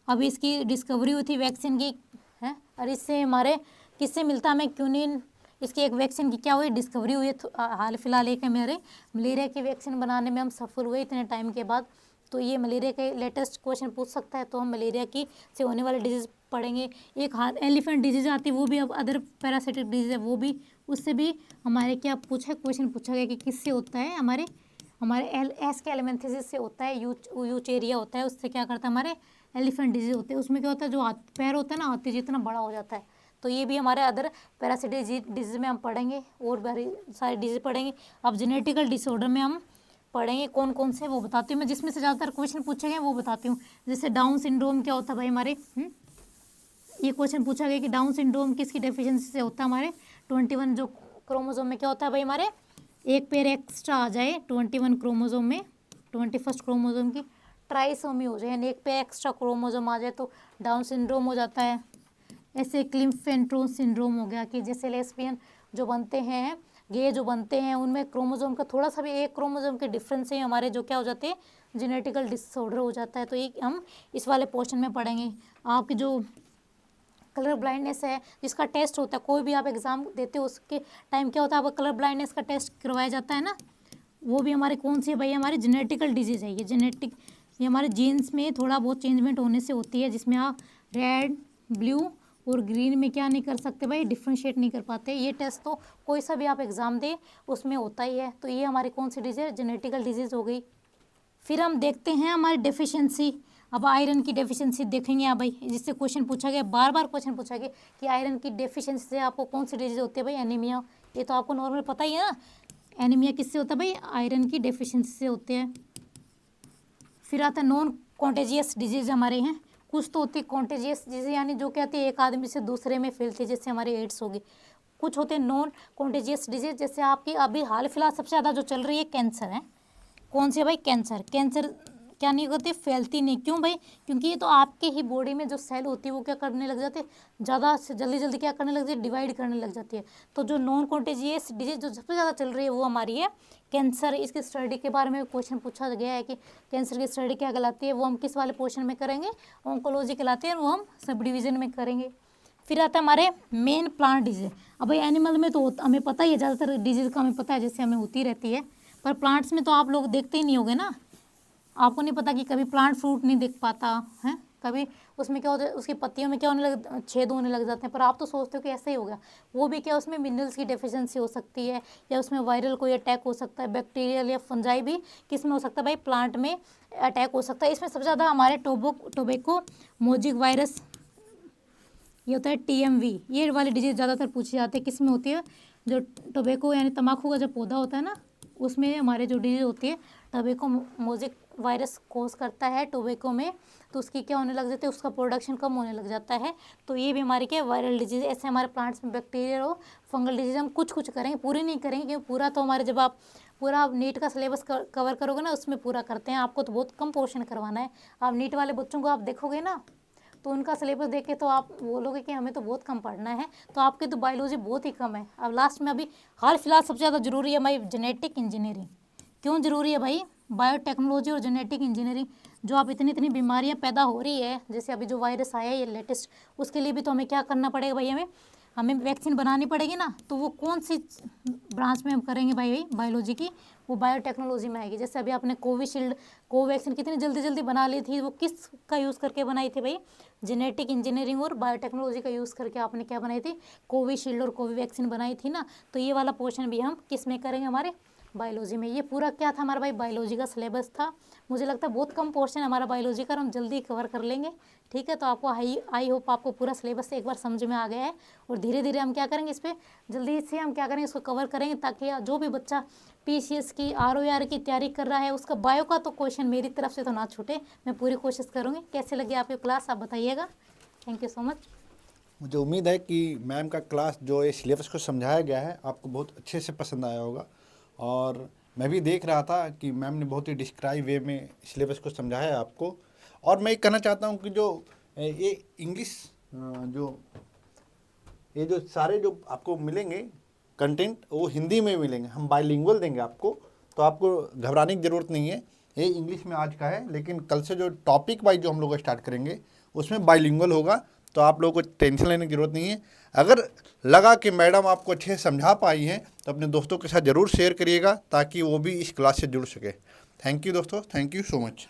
अभी इसकी डिस्कवरी हुई थी वैक्सीन की है, और इससे हमारे किससे मिलता है हमें, क्यूनिन, इसकी एक वैक्सीन की क्या हुई, डिस्कवरी हुई है। हाल फिलहाल एक है मेरे मलेरिया की वैक्सीन बनाने में हम सफल हुए इतने टाइम के बाद। तो ये मलेरिया के लेटेस्ट क्वेश्चन पूछ सकता है, तो हम मलेरिया की से होने वाले डिजीज पढ़ेंगे। एक हाथ एलिफेंट डिजीज आती है, वो भी अब अदर पैरासिटिक डिजीज है, वो भी उससे भी हमारे क्या पूछा क्वेश्चन पूछा गया कि किससे होता है, हमारे एस्केलेमेंथेसिस से होता है, यूचेरिया होता है, उससे क्या करता है हमारे एलिफेंट डिजीज होते हैं। उसमें क्या होता है, जो पैर होता है ना हाथी जितना बड़ा हो जाता है। तो ये भी हमारे अदर पैरासिटिक डिजीज में हम पढ़ेंगे, और very सारे डिजीज पढ़ेंगे। अब जेनेटिकल डिसऑर्डर में हम पढ़ेंगे कौन कौन से, वो बताती हूँ मैं, जिसमें से ज़्यादातर क्वेश्चन पूछे गए वो बताती हूँ। जैसे डाउन सिंड्रोम क्या होता है भाई हमारे, ये क्वेश्चन पूछा गया कि डाउन सिंड्रोम किसकी डेफिशिएंसी से होता है हमारे 21 जो क्रोमोसोम में क्या होता है भाई हमारे, एक पेयर एक्स्ट्रा आ जाए 21 क्रोमोसोम में, 21 क्रोमोसोम की ट्राइसोमी हो जाए, यानी एक पेयर एक्स्ट्रा क्रोमोसोम आ जाए तो डाउन सिंड्रोम हो जाता है। ऐसे क्लिम्फेंट्रोन सिंड्रोम हो गया कि जैसे लेस्बियन जो बनते हैं, गे जो बनते हैं, उनमें क्रोमोसोम का थोड़ा सा भी एक क्रोमोसोम के डिफरेंस से हमारे जो क्या हो जाते हैं, जेनेटिकल डिसऑर्डर हो जाता है। तो ये हम इस वाले पोर्शन में पढ़ेंगे। आपकी जो कलर ब्लाइंडनेस है, जिसका टेस्ट होता है, कोई भी आप एग्ज़ाम देते हो उसके टाइम क्या होता है, आपका कलर ब्लाइंडनेस का टेस्ट करवाया जाता है ना, वो भी हमारे कौन सी है भाई, हमारी जेनेटिकल डिजीज़ है। ये हमारे जीन्स में थोड़ा बहुत चेंजमेंट होने से होती है, जिसमें आप रेड, ब्लू और ग्रीन में क्या नहीं कर सकते भाई, डिफ्रेंशिएट नहीं कर पाते। ये टेस्ट तो कोई सा भी आप एग्ज़ाम दे उसमें होता ही है। तो ये हमारी कौन सी डिजीज़ है, जेनेटिकल डिजीज़ हो गई। फिर हम देखते हैं हमारी डेफिशिएंसी। अब आयरन की डेफिशिएंसी देखेंगे आप भाई, जिससे क्वेश्चन पूछा गया, बार बार क्वेश्चन पूछा गया कि आयरन की डेफिशिएंसी से आपको कौन सी डिजीज होती है भाई, एनीमिया। ये तो आपको नॉर्मल पता ही है ना, एनीमिया किससे होता है भाई, आयरन की डेफिशिएंसी से होते हैं। फिर आता है नॉन कॉन्टेजियस डिजीज हमारे हैं, कुछ तो होती है कॉन्टेजियस डिजीज, यानी जो क्या होती है एक आदमी से दूसरे में फैलती है, जैसे हमारी एड्स होगी। कुछ होते हैं नॉन कॉन्टेजियस डिजीज, जैसे आपकी अभी हाल फिलहाल सबसे ज़्यादा जो चल रही है कैंसर है। कौन सी है भाई, कैंसर। कैंसर क्या नहीं होती, फैलती नहीं। क्यों भाई, क्योंकि ये तो आपके ही बॉडी में जो सेल होती है वो क्या करने लग जाते हैं, ज़्यादा से जल्दी जल्दी क्या करने लग जाती है, डिवाइड करने लग जाती है। तो जो नॉन कॉन्टेजियस डिजीज जो सबसे ज़्यादा चल रही है वो हमारी है कैंसर। इसकी स्टडी के बारे में क्वेश्चन पूछा गया है कि कैंसर की स्टडी क्या कहलाती है, वो हम किस वाले पोर्शन में करेंगे, ऑन्कोलॉजी कहलाती है, वो हम सब डिवीजन में करेंगे। फिर आता है हमारे मेन प्लांट डिजीज। अब भाई एनिमल में तो हमें पता ही है, ज़्यादातर डिजीज का हमें पता है, जैसे हमें होती रहती है, पर प्लांट्स में तो आप लोग देखते ही नहीं होगे ना, आपको नहीं पता कि कभी प्लांट फ्रूट नहीं दिख पाता है, कभी उसमें क्या होता है, उसकी पत्तियों में क्या होने लग, छेद होने लग जाते हैं, पर आप तो सोचते हो कि ऐसा ही होगा। वो भी क्या, उसमें मिनरल्स की डेफिशिएंसी हो सकती है, या उसमें वायरल कोई अटैक हो सकता है, बैक्टीरियल या फंजाई भी किस में हो सकता है भाई, प्लांट में अटैक हो सकता है। इसमें सबसे ज़्यादा हमारे टोबैको मोजिक वायरस, ये होता है TMV, ये वाली डिजीज ज़्यादातर पूछी जाती है। किस में होती है, जो टोबैको यानी तम्बाकू का जो पौधा होता है ना, उसमें हमारे जो डिजीज होती है, टोबैको मोजिक वायरस कोज करता है टोबैको में, तो उसकी क्या होने लग जाती है, उसका प्रोडक्शन कम होने लग जाता है। तो ये भी हमारी क्या वायरल डिजीज। ऐसे हमारे प्लांट्स में बैक्टीरियल और फंगल डिजीज हम कुछ कुछ करेंगे, पूरी नहीं करेंगे, क्योंकि पूरा तो हमारे जब आप पूरा नीट का सिलेबस कवर करोगे ना, उसमें पूरा करते हैं। आपको तो बहुत कम पोर्शन करवाना है। आप नीट वाले बच्चों को आप देखोगे ना, तो उनका सिलेबस देख के तो आप बोलोगे कि हमें तो बहुत कम पढ़ना है, तो आपकी तो बायोलॉजी बहुत ही कम है। अब लास्ट में अभी हाल फिलहाल सबसे ज़्यादा जरूरी है भाई जेनेटिक इंजीनियरिंग। क्यों जरूरी है भाई, बायोटेक्नोलॉजी और जेनेटिक इंजीनियरिंग, जो आप इतनी इतनी बीमारियां पैदा हो रही है, जैसे अभी जो वायरस आया है ये लेटेस्ट, उसके लिए भी तो हमें क्या करना पड़ेगा भाई, हमें वैक्सीन बनानी पड़ेगी ना। तो वो कौन सी ब्रांच में हम करेंगे भाई बायोलॉजी की, वो बायोटेक्नोलॉजी में आएगी। जैसे अभी आपने कोविशील्ड कोवैक्सीन कितनी जल्दी जल्दी बना ली थी, वो किस का यूज़ करके बनाई थी भाई, जेनेटिक इंजीनियरिंग और बायोटेक्नोलॉजी का यूज़ करके आपने क्या बनाई थी, कोविशील्ड और कोवैक्सीन बनाई थी ना। तो ये वाला पोर्शन भी हम किस में करेंगे, हमारे बायोलॉजी में। ये पूरा क्या था हमारा भाई, बायोलॉजी का सिलेबस था। मुझे लगता है बहुत कम पोर्शन है हमारा बायोलॉजी का, हम जल्दी कवर कर लेंगे। ठीक है, तो आपको आई होप आपको पूरा सिलेबस एक बार समझ में आ गया है, और धीरे धीरे हम क्या करेंगे, इस पर जल्दी से हम क्या करेंगे, इसको कवर करेंगे, ताकि जो भी बच्चा PCS की ROAR की तैयारी कर रहा है, उसका बायो का तो क्वेश्चन मेरी तरफ से तो ना छूटे। मैं पूरी कोशिश करूँगी। कैसे लगी आपकी क्लास, आप बताइएगा। Thank you so much. मुझे उम्मीद है कि मैम का क्लास जो ये सिलेबस को समझाया गया है आपको बहुत अच्छे से पसंद आया होगा। और मैं भी देख रहा था कि मैम ने बहुत ही डिस्क्राइब वे में सिलेबस को समझाया है आपको। और मैं ये कहना चाहता हूँ कि जो ये इंग्लिश जो ये जो सारे जो आपको मिलेंगे कंटेंट वो हिंदी में मिलेंगे, हम बाइलिंगुअल देंगे आपको, तो आपको घबराने की ज़रूरत नहीं है। ये इंग्लिश में आज का है, लेकिन कल से जो टॉपिक वाइज जो हम लोग स्टार्ट करेंगे उसमें बाइलिंगुअल होगा, तो आप लोगों को टेंशन लेने की ज़रूरत नहीं है। अगर लगा कि मैडम आपको अच्छे से समझा पाई हैं तो अपने दोस्तों के साथ ज़रूर शेयर करिएगा ताकि वो भी इस क्लास से जुड़ सके। थैंक यू दोस्तों, थैंक यू सो मच।